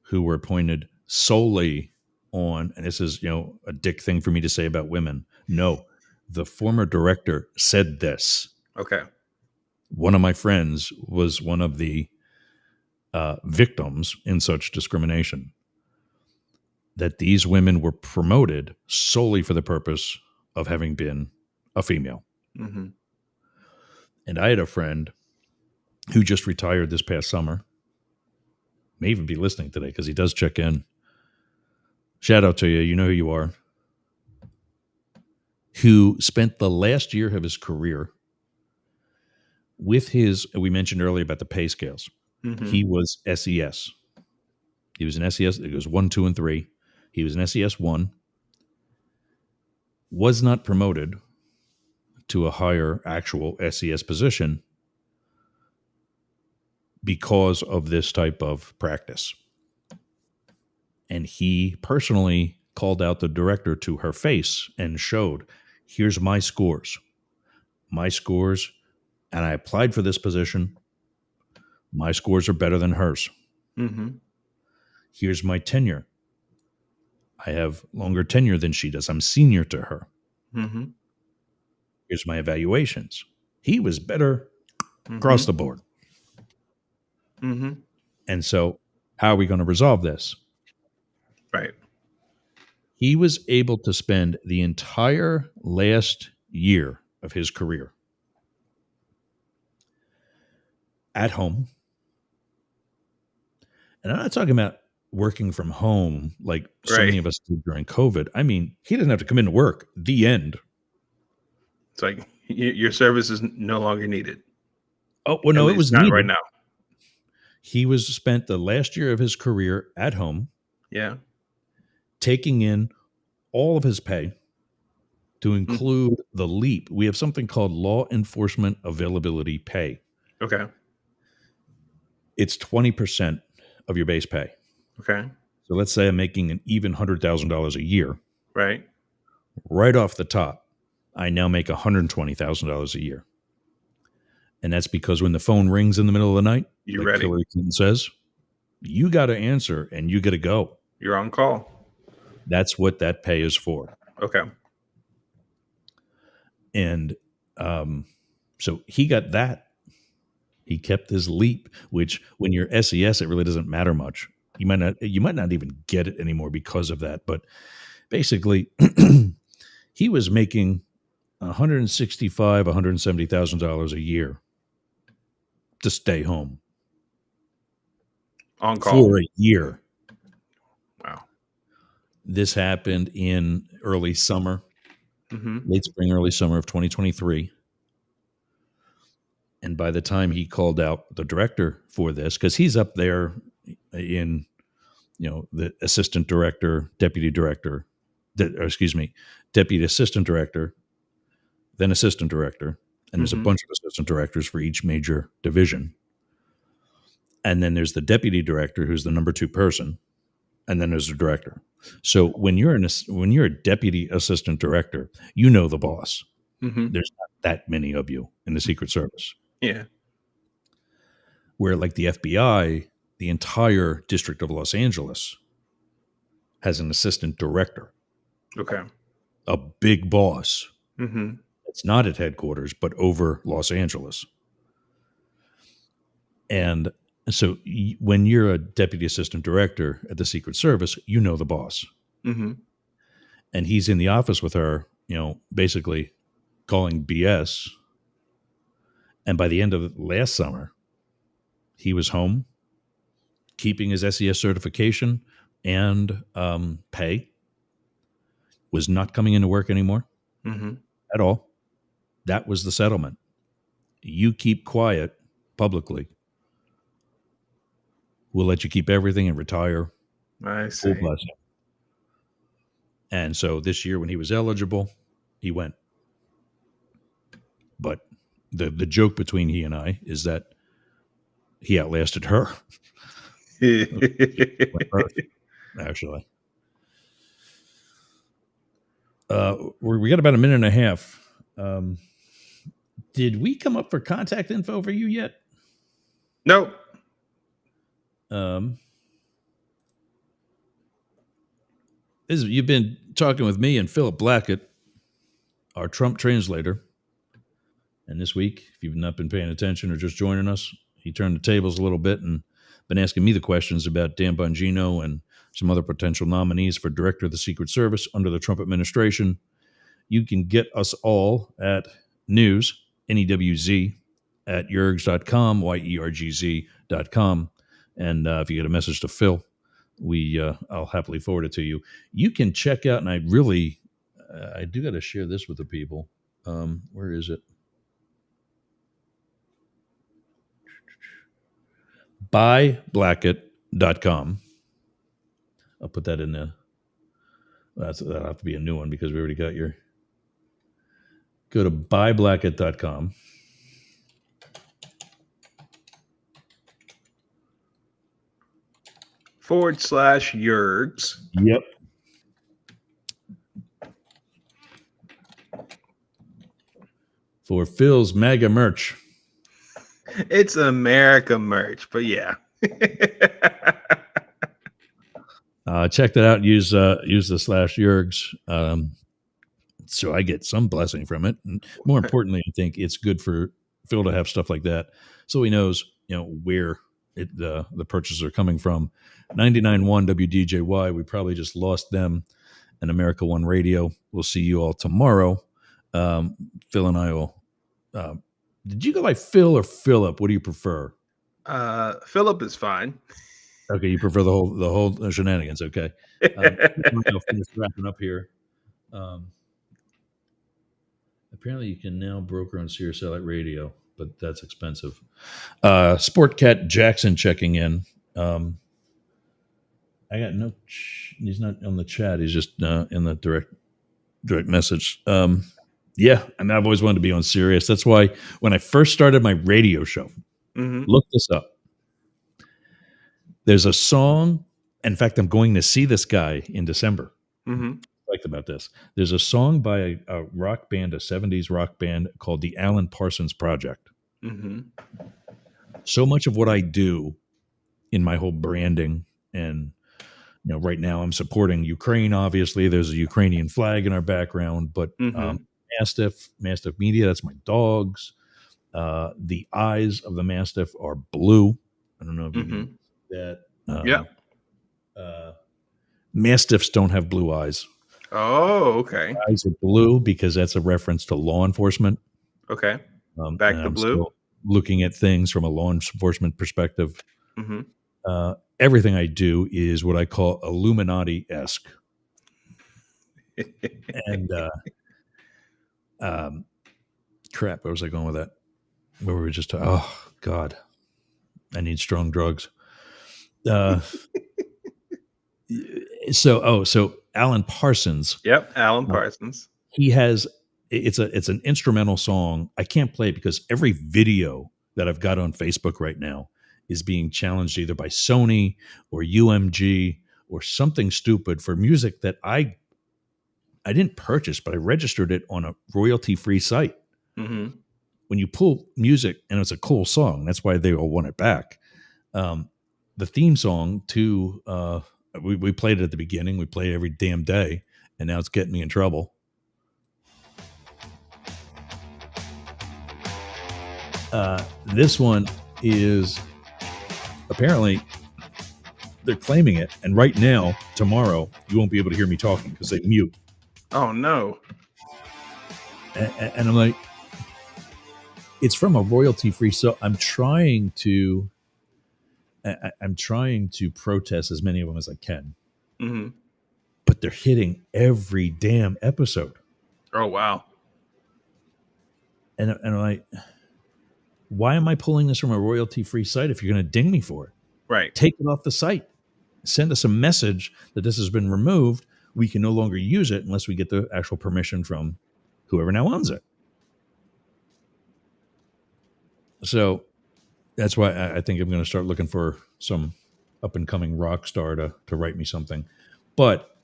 who were appointed solely on, and this is, a dick thing for me to say about women. No, the former director said this. Okay. One of my friends was one of the victims in such discrimination, that these women were promoted solely for the purpose of having been a female. Mm-hmm. And I had a friend who just retired this past summer, may even be listening today because he does check in, shout out to you. You know who you are. Who spent the last year of his career with his, we mentioned earlier about the pay scales. Mhm. He was SES. He was an SES. It was 1, 2, and 3. He was an SES 1. Was not promoted to a higher actual SES position because of this type of practice. And he personally called out the director to her face and showed, here's my scores. My scores, and I applied for this position. My scores are better than hers. Mm-hmm. Here's my tenure. I have longer tenure than she does. I'm senior to her. Mm-hmm. Here's my evaluations. He was better Mm-hmm. across the board. Mm-hmm. And so, how are we going to resolve this? Right. He was able to spend the entire last year of his career at home. And I'm not talking about working from home like so Right. many of us did during COVID. I mean, he doesn't have to come into work. The end. It's like your service is no longer needed. Oh, well, no, At it was least not needed. right now. He was spent the last year of his career at home, Yeah. taking in all of his pay to include the LEAP. We have something called Law Enforcement Availability Pay. Okay. It's 20% of your base pay. Okay. So let's say I'm making an even $100,000 a year. Right. Right off the top, I now make $120,000 a year. And that's because when the phone rings in the middle of the night, You're like ready. Hillary Clinton says, you got to answer and you got to go. You're on call. That's what that pay is for. Okay. And so he got that. He kept his LEAP, which when you're SES, it really doesn't matter much. You might not even get it anymore because of that. But basically, he was making $165,000, $170,000 a year to stay home On call. for a year. Wow. This happened in early summer, Mm-hmm. late spring, early summer of 2023. And by the time he called out the director for this, because he's up there in, the assistant director, deputy assistant director, then assistant director. And there's a bunch of assistant directors for each major division. And then there's the deputy director, who's the number 2 person. And then there's the director. So when you're a deputy assistant director, you know the boss. Mm-hmm. There's not that many of you in the Secret Service. Yeah. Where like the FBI, the entire District of Los Angeles has an assistant director. Okay. A big boss. Mm-hmm. It's not at headquarters, but over Los Angeles. And so when you're a deputy assistant director at the Secret Service, you know the boss. Mm-hmm. And he's in the office with her, basically calling BS. And by the end of last summer, he was home, keeping his SES certification and pay, was not coming into work anymore at all. That was the settlement. You keep quiet publicly. We'll let you keep everything and retire. I see. Full blessing. And so this year when he was eligible, he went. But the joke between he and I is that he outlasted her. Actually. We got about a minute and a half. Did we come up for contact info for you yet? Nope. You've been talking with me and Philip Blackett, our Trump translator. And this week, if you've not been paying attention or just joining us, he turned the tables a little bit and been asking me the questions about Dan Bongino and some other potential nominees for director of the Secret Service under the Trump administration. You can get us all at news, NEWZ, at yergz.com, YERGZ.com. And if you get a message to Phil, I'll happily forward it to you. You can check out, and I really, I do got to share this with the people. Where is it? Blackett.com. I'll put that in there. That'll have to be a new one because we already got your. Go to buyblackett.com. /Yergs. Yep. For Phil's MAGA merch. It's America merch, but yeah. Check that out. Use the /Yergs. So I get some blessing from it. And more importantly, I think it's good for Phil to have stuff like that, so he knows where the purchases are coming from. 99.1 WDJY. We probably just lost them. And America One Radio. We'll see you all tomorrow. Phil and I will. Did you go by Phil or Philip? What do you prefer? Philip is fine. Okay, you prefer the whole shenanigans. Okay, I'll finish wrapping up here. Apparently, you can now broker on Sirius Satellite Radio, but that's expensive. Sportcat Jackson checking in. I got no. He's not on the chat. He's just in the direct message. Yeah, I mean, I've always wanted to be on Sirius. That's why when I first started my radio show, look this up. There's a song. In fact, I'm going to see this guy in December. Liked about this. There's a song by a rock band, a 70s rock band called the Alan Parsons Project. So much of what I do in my whole branding, and right now I'm supporting Ukraine. Obviously, there's a Ukrainian flag in our background, but Mastiff Media, that's my dogs. The eyes of the Mastiff are blue. I don't know if you can see that. Mastiffs don't have blue eyes. Oh, okay. Eyes are blue because that's a reference to law enforcement. Okay. Back to blue. Looking at things from a law enforcement perspective. Everything I do is what I call Illuminati-esque. And crap, where was I going with that? Where were we just talking? Oh God, I need strong drugs. So Alan Parsons. Yep, Alan Parsons. He has it's an instrumental song. I can't play it because every video that I've got on Facebook right now is being challenged either by Sony or UMG or something stupid for music that I didn't purchase, but I registered it on a royalty-free site. When you pull music and it's a cool song, that's why they all want it back. The theme song to we played it at the beginning. We play it every damn day, and now it's getting me in trouble. This one is apparently they're claiming it, and right now, tomorrow, you won't be able to hear me talking because they mute. Oh no! And I'm like, it's from a royalty-free. So I'm trying to protest as many of them as I can. But they're hitting every damn episode. Oh wow! And I'm like, why am I pulling this from a royalty-free site if you're going to ding me for it? Right. Take it off the site. Send us a message that this has been removed. We can no longer use it unless we get the actual permission from whoever now owns it. So that's why I think I'm going to start looking for some up-and-coming rock star to write me something. But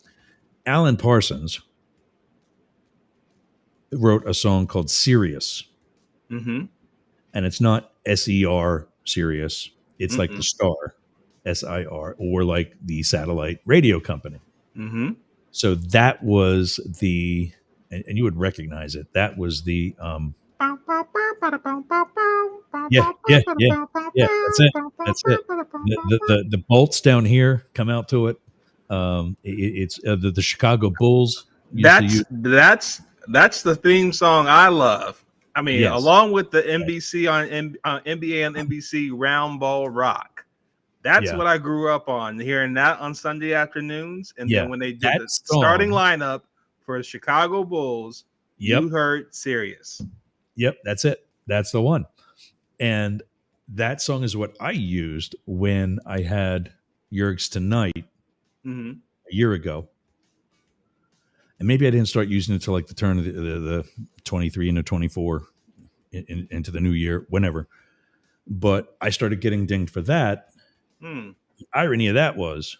Alan Parsons wrote a song called Sirius. And it's not S-E-R, Sirius. It's like the star, S-I-R, or like the satellite radio company. So that was the, and you would recognize it, that was the, yeah, that's it. The bolts down here come out to it. It's the Chicago Bulls. That's the theme song I love. I mean, along with the NBC on NBA and NBC Round Ball Rock, That's Yeah. what I grew up on, hearing that on Sunday afternoons. And Yeah, then when they did that the starting song. lineup for the Chicago Bulls, Yep. you heard Sirius. Yep, that's it. That's the one. And that song is what I used when I had Yerg's Tonight hmm a year ago. And maybe I didn't start using it until like the turn of the 23 into 24 into the new year, whenever. But I started getting dinged for that. Hmm. The irony of that was,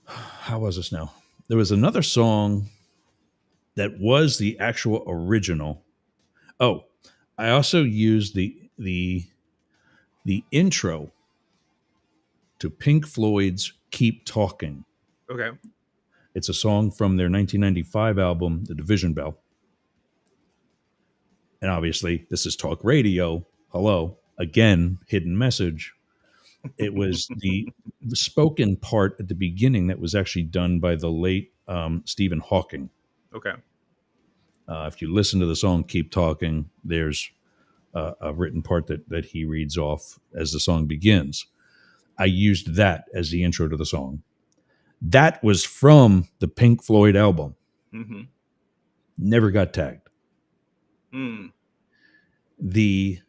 how was this now? There was another song that was the actual original. Oh, I also used the intro to Pink Floyd's "Keep Talking." Okay. It's a song from their 1995 album, The Division Bell. And obviously, this is talk radio. Hello, again, hidden message. It was the spoken part at the beginning that was actually done by the late Stephen Hawking. Okay. If you listen to the song "Keep Talking," there's a written part that he reads off as the song begins. I used that as the intro to the song. That was from the Pink Floyd album. hmm Never got tagged. Hmm. The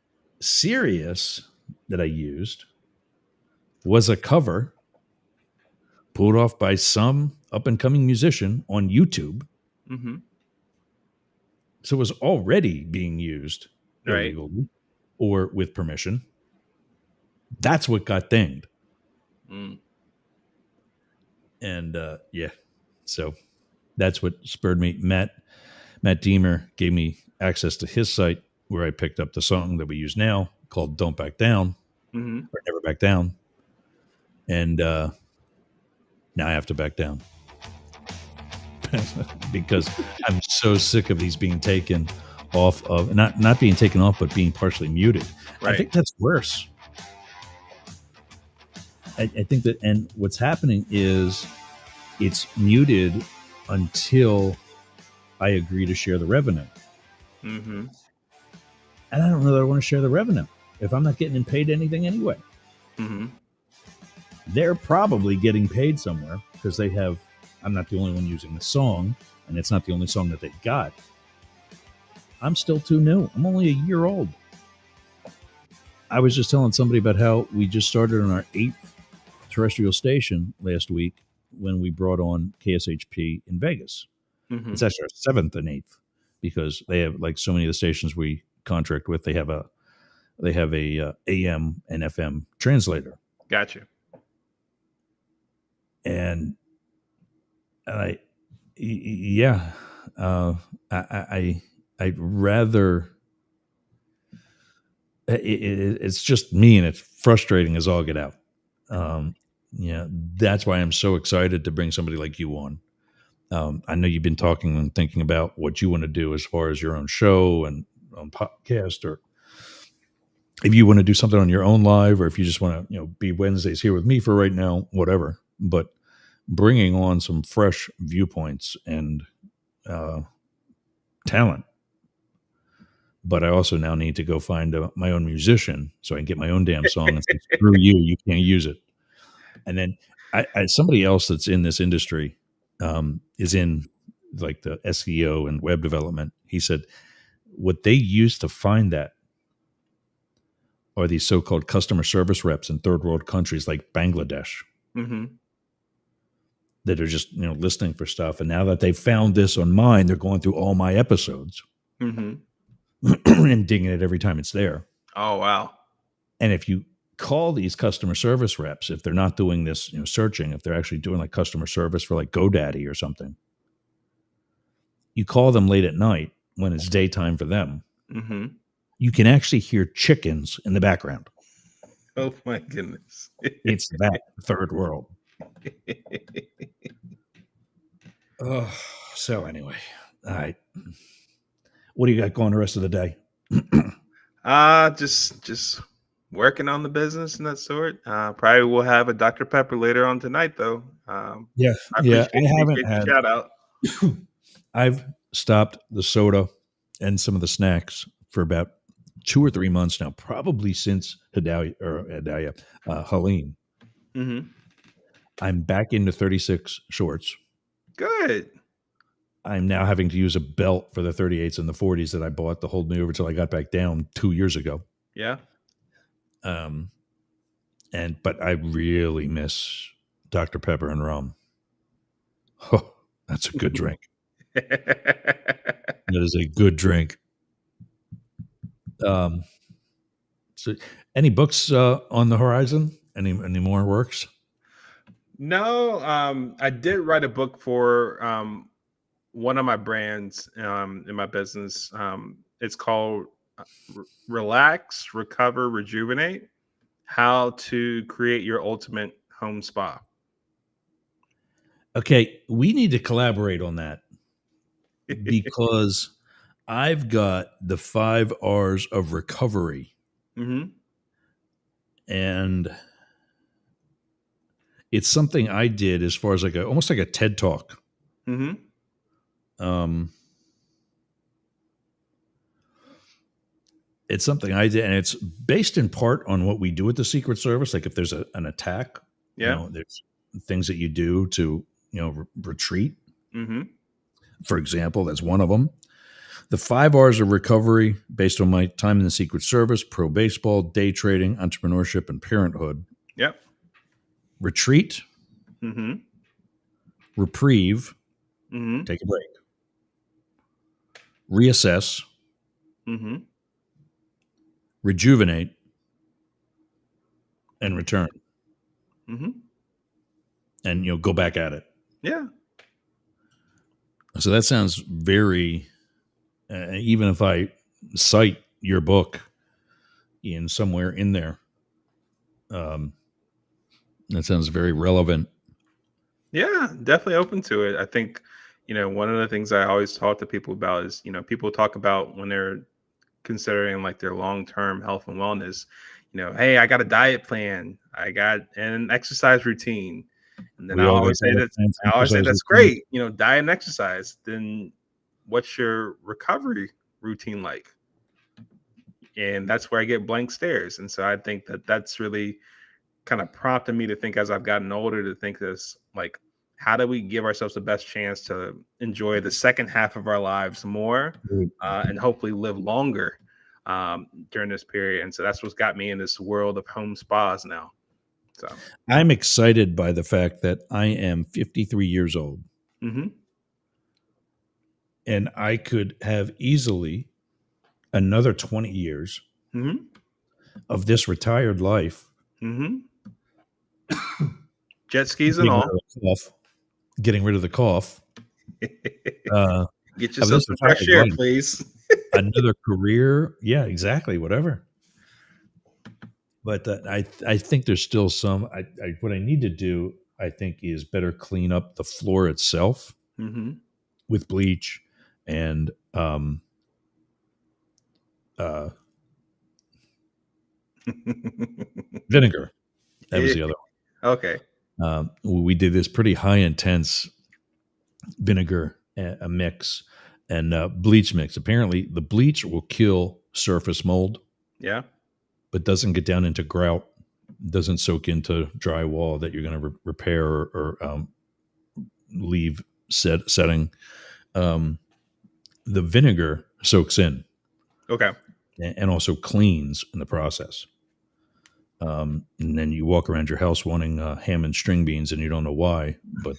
Sirius that I used was a cover pulled off by some up and coming musician on YouTube. hmm So it was already being used Right. illegally or with permission. That's what got dinged. Mm. And yeah, so that's what spurred me. Matt Deemer gave me access to his site where I picked up the song that we use now called "Don't Back Down" hmm or "Never Back Down," and now I have to back down because I'm so sick of these being taken off of not being taken off, but being partially muted. Right. I think that's worse. I think that, and what's happening is it's muted until I agree to share the revenue. hmm And I don't know that I want to share the revenue if I'm not getting paid anything anyway. hmm They're probably getting paid somewhere because they have. I'm not the only one using the song, and it's not the only song that they got. I'm still too new. I'm only a year old. I was just telling somebody about how we just started on our 8th terrestrial station last week when we brought on KSHP in Vegas. hmm It's actually our 7th and 8th because they have, like so many of the stations we contract with, they have a AM and FM translator. Gotcha. And yeah, I'd rather. It's just me, and it's frustrating as all get out. Yeah, that's why I'm so excited to bring somebody like you on. I know you've been talking and thinking about what you want to do as far as your own show and on podcast, or if you want to do something on your own live, or if you just want to, be Wednesdays here with me for right now, whatever. But bringing on some fresh viewpoints and talent. But I also now need to go find my own musician so I can get my own damn song and say, screw you, you can't use it. And then somebody else that's in this industry is in like the SEO and web development. He said what they use to find that are these so-called customer service reps in third world countries like Bangladesh hmm that are just listening for stuff. And now that they've found this on mine, they're going through all my episodes hmm and dinging it every time it's there. Oh wow. And if you call these customer service reps, if they're not doing this, searching, if they're actually doing like customer service for like GoDaddy or something, you call them late at night when it's daytime for them. hmm You can actually hear chickens in the background. Oh my goodness. It's that third world. Oh, so anyway, all right. What do you got going the rest of the day? Just working on the business and that sort. Probably will have a Dr. Pepper later on tonight, though. Yeah, I haven't appreciate the had. shout out. I've stopped the soda and some of the snacks for about 2 or 3 months now, probably since Helene. Mm-hmm. I'm back into 36 shorts. Good. I'm now having to use a belt for the 38s and the 40s that I bought to hold me over till I got back down 2 years ago. Yeah. But I really miss Dr. Pepper and rum. Oh, that's a good drink. That is a good drink. So any books on the horizon? Any more works? No, I did write a book for one of my brands in my business. It's called Relax, Recover, Rejuvenate: How to Create Your Ultimate Home Spa. Okay, we need to collaborate on that because I've got the 5 R's of recovery. Mm-hmm. And it's something I did as far as like almost like a TED talk. Mm-hmm. It's something I did, and it's based in part on what we do at the Secret Service. Like if there's an attack, Yeah. there's things that you do to, retreat. Mm-hmm. For example, that's one of them. The 5 R's of recovery based on my time in the Secret Service, pro baseball, day trading, entrepreneurship, and parenthood. Yep. Retreat, Mm-hmm. reprieve, Mm-hmm. take a break, reassess, Mm-hmm. rejuvenate, and return. Mm-hmm. And go back at it. Yeah. So that sounds very, even if I cite your book in somewhere in there, that sounds very relevant. Yeah, definitely open to it. I think, one of the things I always talk to people about is, people talk about when they're considering like their long-term health and wellness, hey, I got a diet plan, I got an exercise routine. And then We all got diet plans and I always say exercise that's routines. great, diet and exercise. Then what's your recovery routine like? And that's where I get blank stares. And so I think that that's really kind of prompted me to think, as I've gotten older, to think this, like, how do we give ourselves the best chance to enjoy the second half of our lives more, and hopefully live longer during this period. And so that's what's got me in this world of home spas now. So I'm excited by the fact that I am 53 years old. Mm-hmm. And I could have easily another 20 years Mm-hmm. of this retired life. Mm-hmm. Jet skis and all. Getting rid of the cough. Get yourself some fresh air, please. Another career. Yeah, exactly. Whatever. But I think there's still some. What I need to do, I think, is better clean up the floor itself Mm-hmm. with bleach and vinegar. That was the other one. Okay. We did this pretty high intense vinegar a mix and bleach mix. Apparently, the bleach will kill surface mold. Yeah. But doesn't get down into grout, doesn't soak into drywall that you're going to repair or leave setting. The vinegar soaks in. Okay. And also cleans in the process. And then you walk around your house wanting ham and string beans, and you don't know why. But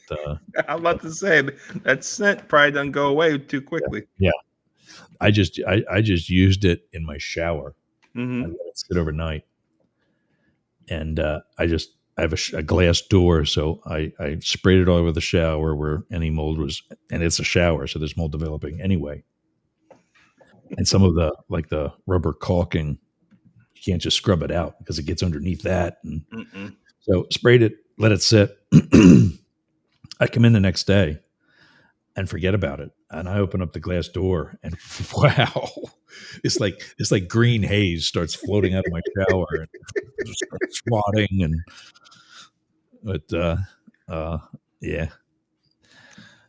I'm about to say that scent probably doesn't go away too quickly. Yeah, I just used it in my shower. Mm-hmm. I let it sit overnight, and I have a glass door, so I sprayed it all over the shower where any mold was, and it's a shower, so there's mold developing anyway. And some of the rubber caulking, you can't just scrub it out because it gets underneath that. And so sprayed it, let it sit. I come in the next day and forget about it. And I open up the glass door and wow, it's like green haze starts floating out of my shower and just starts swatting. But yeah.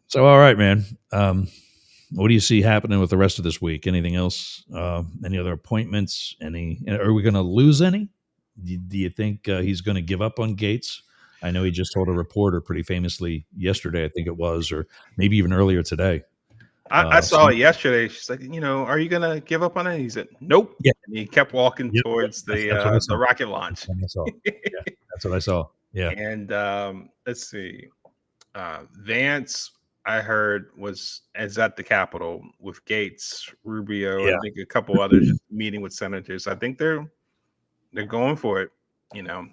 So, all right, man. what do you see happening with the rest of this week? Anything else? Any other appointments? Are we going to lose any? Do you think he's going to give up on Gates? I know he just told a reporter pretty famously yesterday, I think it was, or maybe even earlier today. I saw it yesterday. She's like, are you gonna give up on it? He said, nope. Yeah. And he kept walking Yep. towards That's what I saw. the rocket launch. That's what I saw. Yeah, that's what I saw. Yeah. And let's see. Vance, I heard, is at the Capitol with Gates, Rubio, Yeah. I think a couple others meeting with senators. I think they're going for it.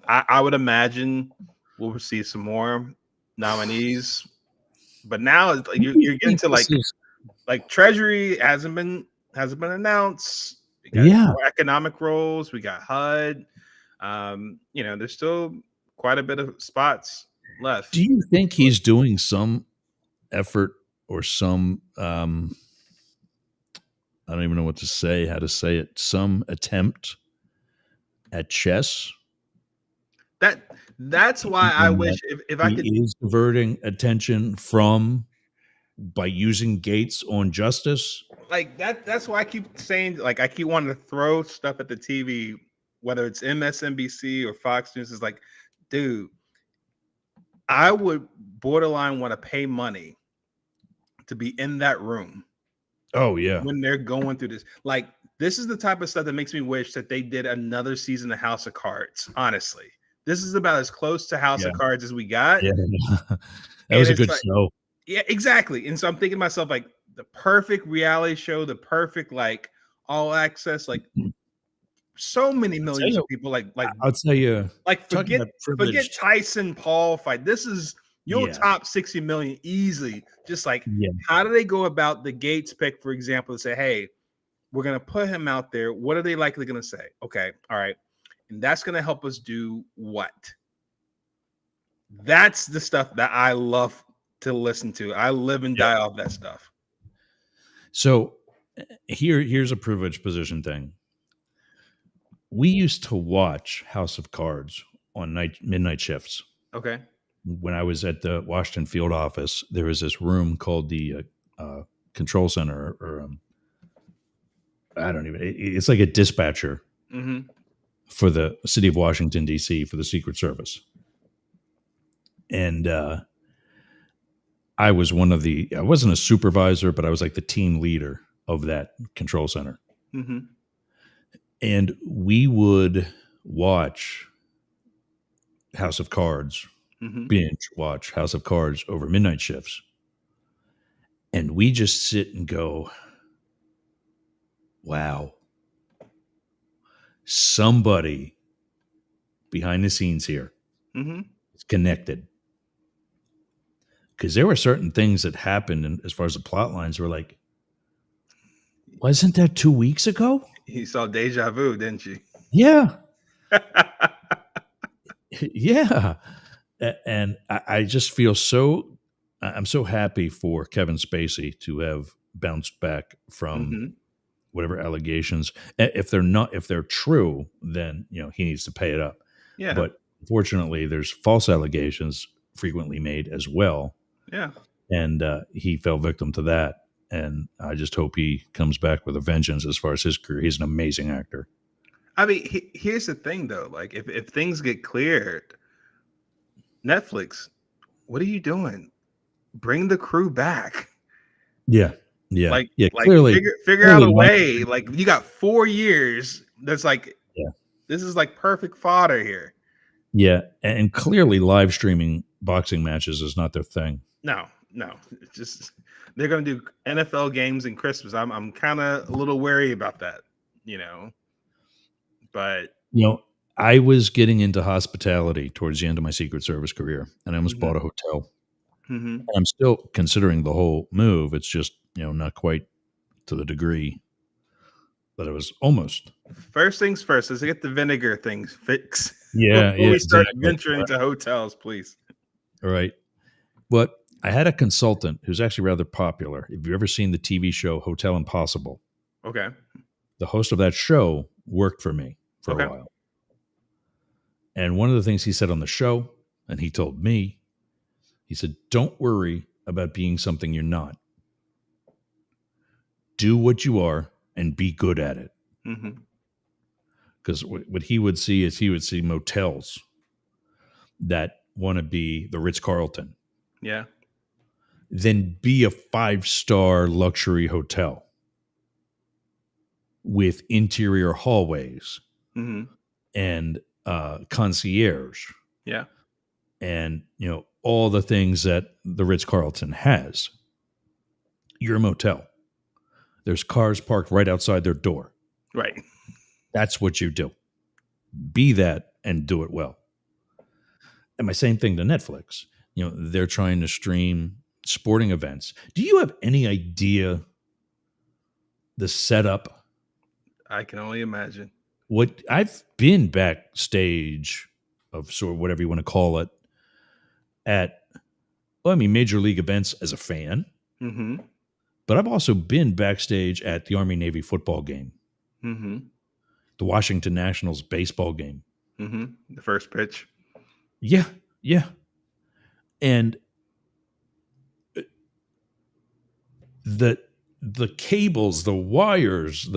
I would imagine we'll see some more nominees, but now it's like you're getting to like Treasury hasn't been announced. We got more economic roles. We got HUD. There's still quite a bit of spots left. Do you think he's doing some effort or some I don't even know what to say, how to say it, some attempt at chess? That's why I wish if I could. He is diverting attention from by using Gates on justice. Like that's why I keep saying, like, I keep wanting to throw stuff at the TV, whether it's MSNBC or Fox News. Is like, dude, I would borderline want to pay money to be in that room. Oh yeah, when they're going through this, like, this is the type of stuff that makes me wish that they did another season of House of Cards. Honestly, this is about as close to House of Cards as we got. Yeah, that was a good show. Yeah, exactly. And so I'm thinking to myself, like, the perfect reality show, the perfect, like, all access, like, so many millions of people, like I'll tell you, like, forget Tyson Paul fight. This is your top 60 million easily. Just like, how do they go about the Gates pick, for example, to say, hey, we're going to put him out there. What are they likely going to say? Okay, all right. And that's going to help us do what? That's the stuff that I love to listen to. I live and die off that stuff. So here's a privileged position thing. We used to watch House of Cards on midnight shifts. Okay. When I was at the Washington field office, there was this room called the control center, or I don't even. It's like a dispatcher for the city of Washington, D.C., for the Secret Service. And I was I wasn't a supervisor, but I was like the team leader of that control center. Mm-hmm. And we would watch House of Cards, binge watch House of Cards over midnight shifts. And we just sit and go, wow, somebody behind the scenes here is connected. Because there were certain things that happened, and as far as the plot lines, were like, wasn't that 2 weeks ago? You saw deja vu, didn't you? Yeah. Yeah. And I just feel I'm so happy for Kevin Spacey to have bounced back from whatever allegations. If they're true, then, he needs to pay it up. Yeah. But unfortunately, there's false allegations frequently made as well. Yeah. And he fell victim to that. And I just hope he comes back with a vengeance as far as his career. He's an amazing actor. I mean, here's the thing, though. Like, if things get cleared, Netflix, what are you doing? Bring the crew back. Yeah. Yeah. Like, clearly, figure out a way. Like, you got 4 years. That's like, this is like perfect fodder here. Yeah. And clearly live streaming boxing matches is not their thing. No. It's just, they're going to do NFL games in Christmas. I'm kind of a little wary about that, but I was getting into hospitality towards the end of my Secret Service career, and I almost bought a hotel. And I'm still considering the whole move. It's just, not quite to the degree that I was almost. First things first, let's get the vinegar things fixed. Yeah. Before we start venturing into hotels, please. All right. But I had a consultant who's actually rather popular. Have you ever seen the TV show Hotel Impossible? Okay. The host of that show worked for me for a while. And one of the things he said on the show, and he told me, he said, don't worry about being something you're not. do what you are and be good at it. Mm-hmm. Because what he would see is he would see motels that want to be the Ritz-Carlton, Yeah. then be a 5-star luxury hotel with interior hallways Mm-hmm. and concierge Yeah. and all the things that the Ritz-Carlton has. You're a motel. There's cars parked right outside their door. Right. That's what you do. Be that and do it well. And my same thing to Netflix. They're trying to stream sporting events. Do you have any idea the setup? I can only imagine. What I've been backstage of sort of whatever you want to call it at, major league events as a fan. Mm-hmm. But I've also been backstage at the Army-Navy football game, Mm-hmm. the Washington Nationals baseball game. Mm-hmm. The first pitch. Yeah. And the cables, the wires,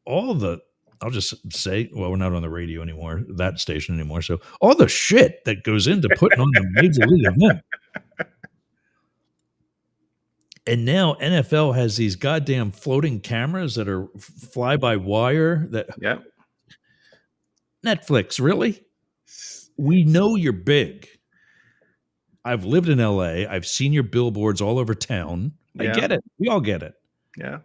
I'll just say, well, we're not on the radio anymore, that station anymore. So all the shit that goes into putting on a major league event. And now NFL has these goddamn floating cameras that are fly-by-wire. Yep. Netflix, really? We know you're big. I've lived in LA. I've seen your billboards all over town. Yeah. I get it. We all get it. Yeah.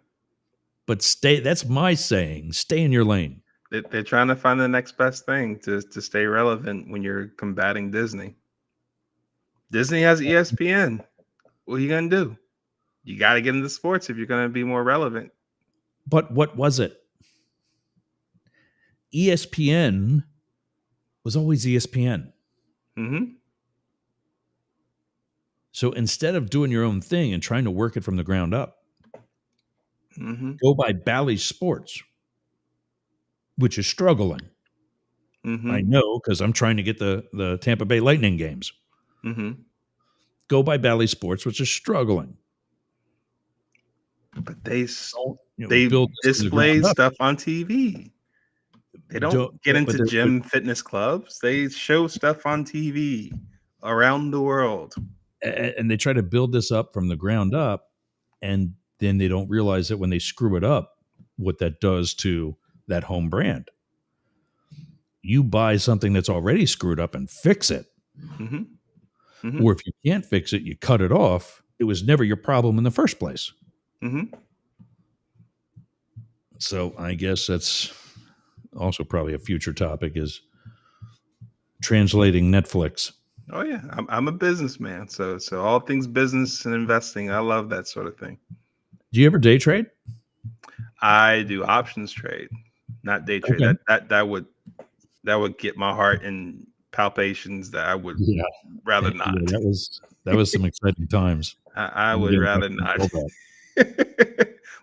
But that's my saying. Stay in your lane. They're trying to find the next best thing to stay relevant when you're combating Disney. Disney has ESPN. What are you going to do? You got to get into sports if you're going to be more relevant. But what was it? ESPN was always ESPN. Mm-hmm. So instead of doing your own thing and trying to work it from the ground up, go by Bally Sports, which is struggling. Mm-hmm. I know because I'm trying to get the Tampa Bay Lightning games. Mm-hmm. Go by Bally Sports, which is struggling. But they build display stuff on TV. They don't get into gym fitness clubs. They show stuff on TV around the world. And they try to build this up from the ground up, and then they don't realize that when they screw it up, what that does to that home brand. You buy something that's already screwed up and fix it. Mm-hmm. Mm-hmm. Or if you can't fix it, you cut it off. It was never your problem in the first place. Mm-hmm. So I guess that's also probably a future topic is translating Netflix. Oh yeah, I'm a businessman, so all things business and investing, I love that sort of thing. Do you ever day trade? I do options trade, not day trade. Okay. That would get my heart in palpitations that I would rather not. Yeah, that was some exciting times. I would rather not.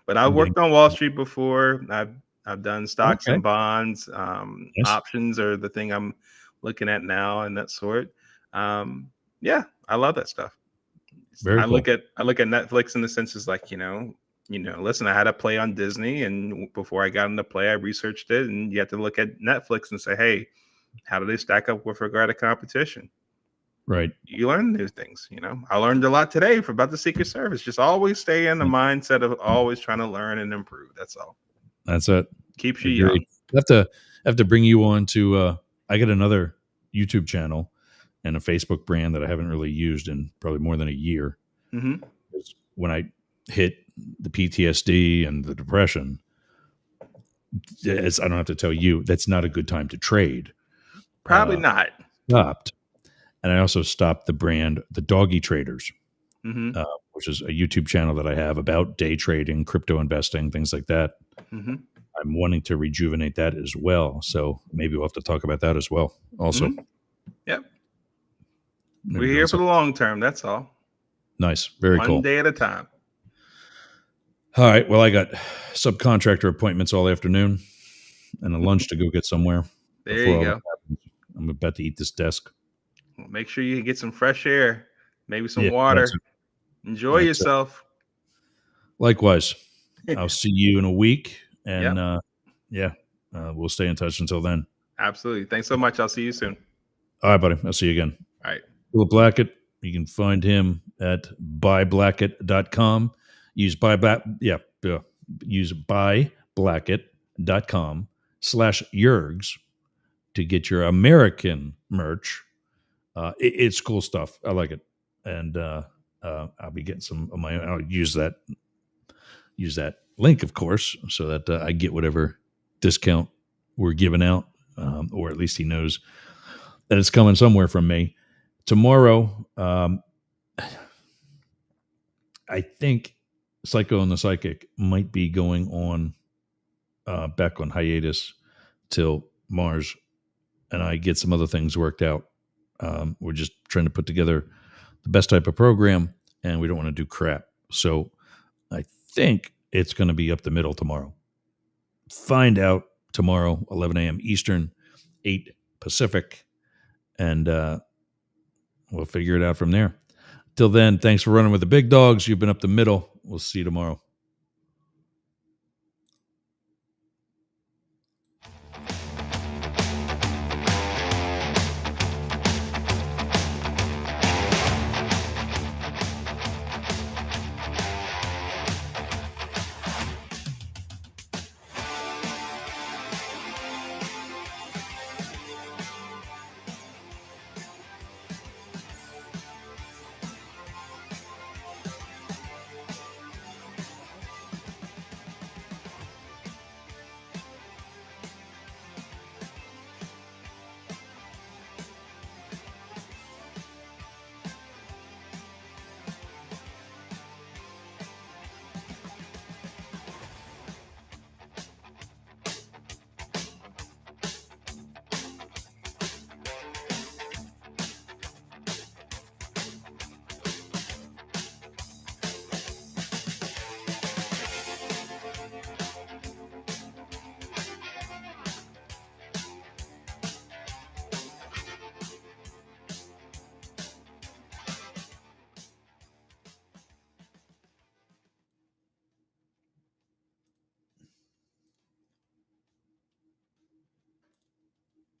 But I've worked on Wall Street before. I've done stocks and bonds. Yes. Options are the thing I'm looking at now, and that sort. Yeah, I love that stuff. Very cool. Look at Netflix in the sense is like, listen, I had a play on Disney, and before I got into play, I researched it, and you have to look at Netflix and say, hey, how do they stack up with regard to competition? Right. You learn new things. I learned a lot today about the Secret Service. Just always stay in the mindset of always trying to learn and improve. That's all. That's it. Keeps you young. I have to bring you on to, I got another YouTube channel and a Facebook brand that I haven't really used in probably more than a year. Mm-hmm. When I hit the PTSD and the depression, I don't have to tell you, that's not a good time to trade. Probably not. Stopped. And I also stopped the brand, The Doggy Traders, which is a YouTube channel that I have about day trading, crypto investing, things like that. Mm-hmm. I'm wanting to rejuvenate that as well. So maybe we'll have to talk about that as well. Also. Mm-hmm. Yep. We're here for the long term. That's all. Nice. Very cool. One day at a time. All right. Well, I got subcontractor appointments all afternoon and a lunch to go get somewhere. There you go. I'm about to eat this desk. Well, make sure you get some fresh air, maybe some water. Enjoy yourself. Likewise. I'll see you in a week. And Yep. we'll stay in touch until then. Absolutely. Thanks so much. I'll see you soon. All right, buddy. I'll see you again. All right. Blackett. You can find him at buyblackett.com. Use use buyblackett.com/Yergs to get your American merch. It's cool stuff. I like it. And I'll be getting some of my own. I'll use that link, of course, so that I get whatever discount we're giving out, or at least he knows that it's coming somewhere from me. Tomorrow, I think Psycho and the Psychic might be going on back on hiatus till Mars and I get some other things worked out. We're just trying to put together the best type of program, and we don't want to do crap. So I think it's going to be up the middle tomorrow. Find out tomorrow, 11 a.m. Eastern, 8 Pacific, and we'll figure it out from there. Till then, thanks for running with the big dogs. You've been up the middle. We'll see you tomorrow.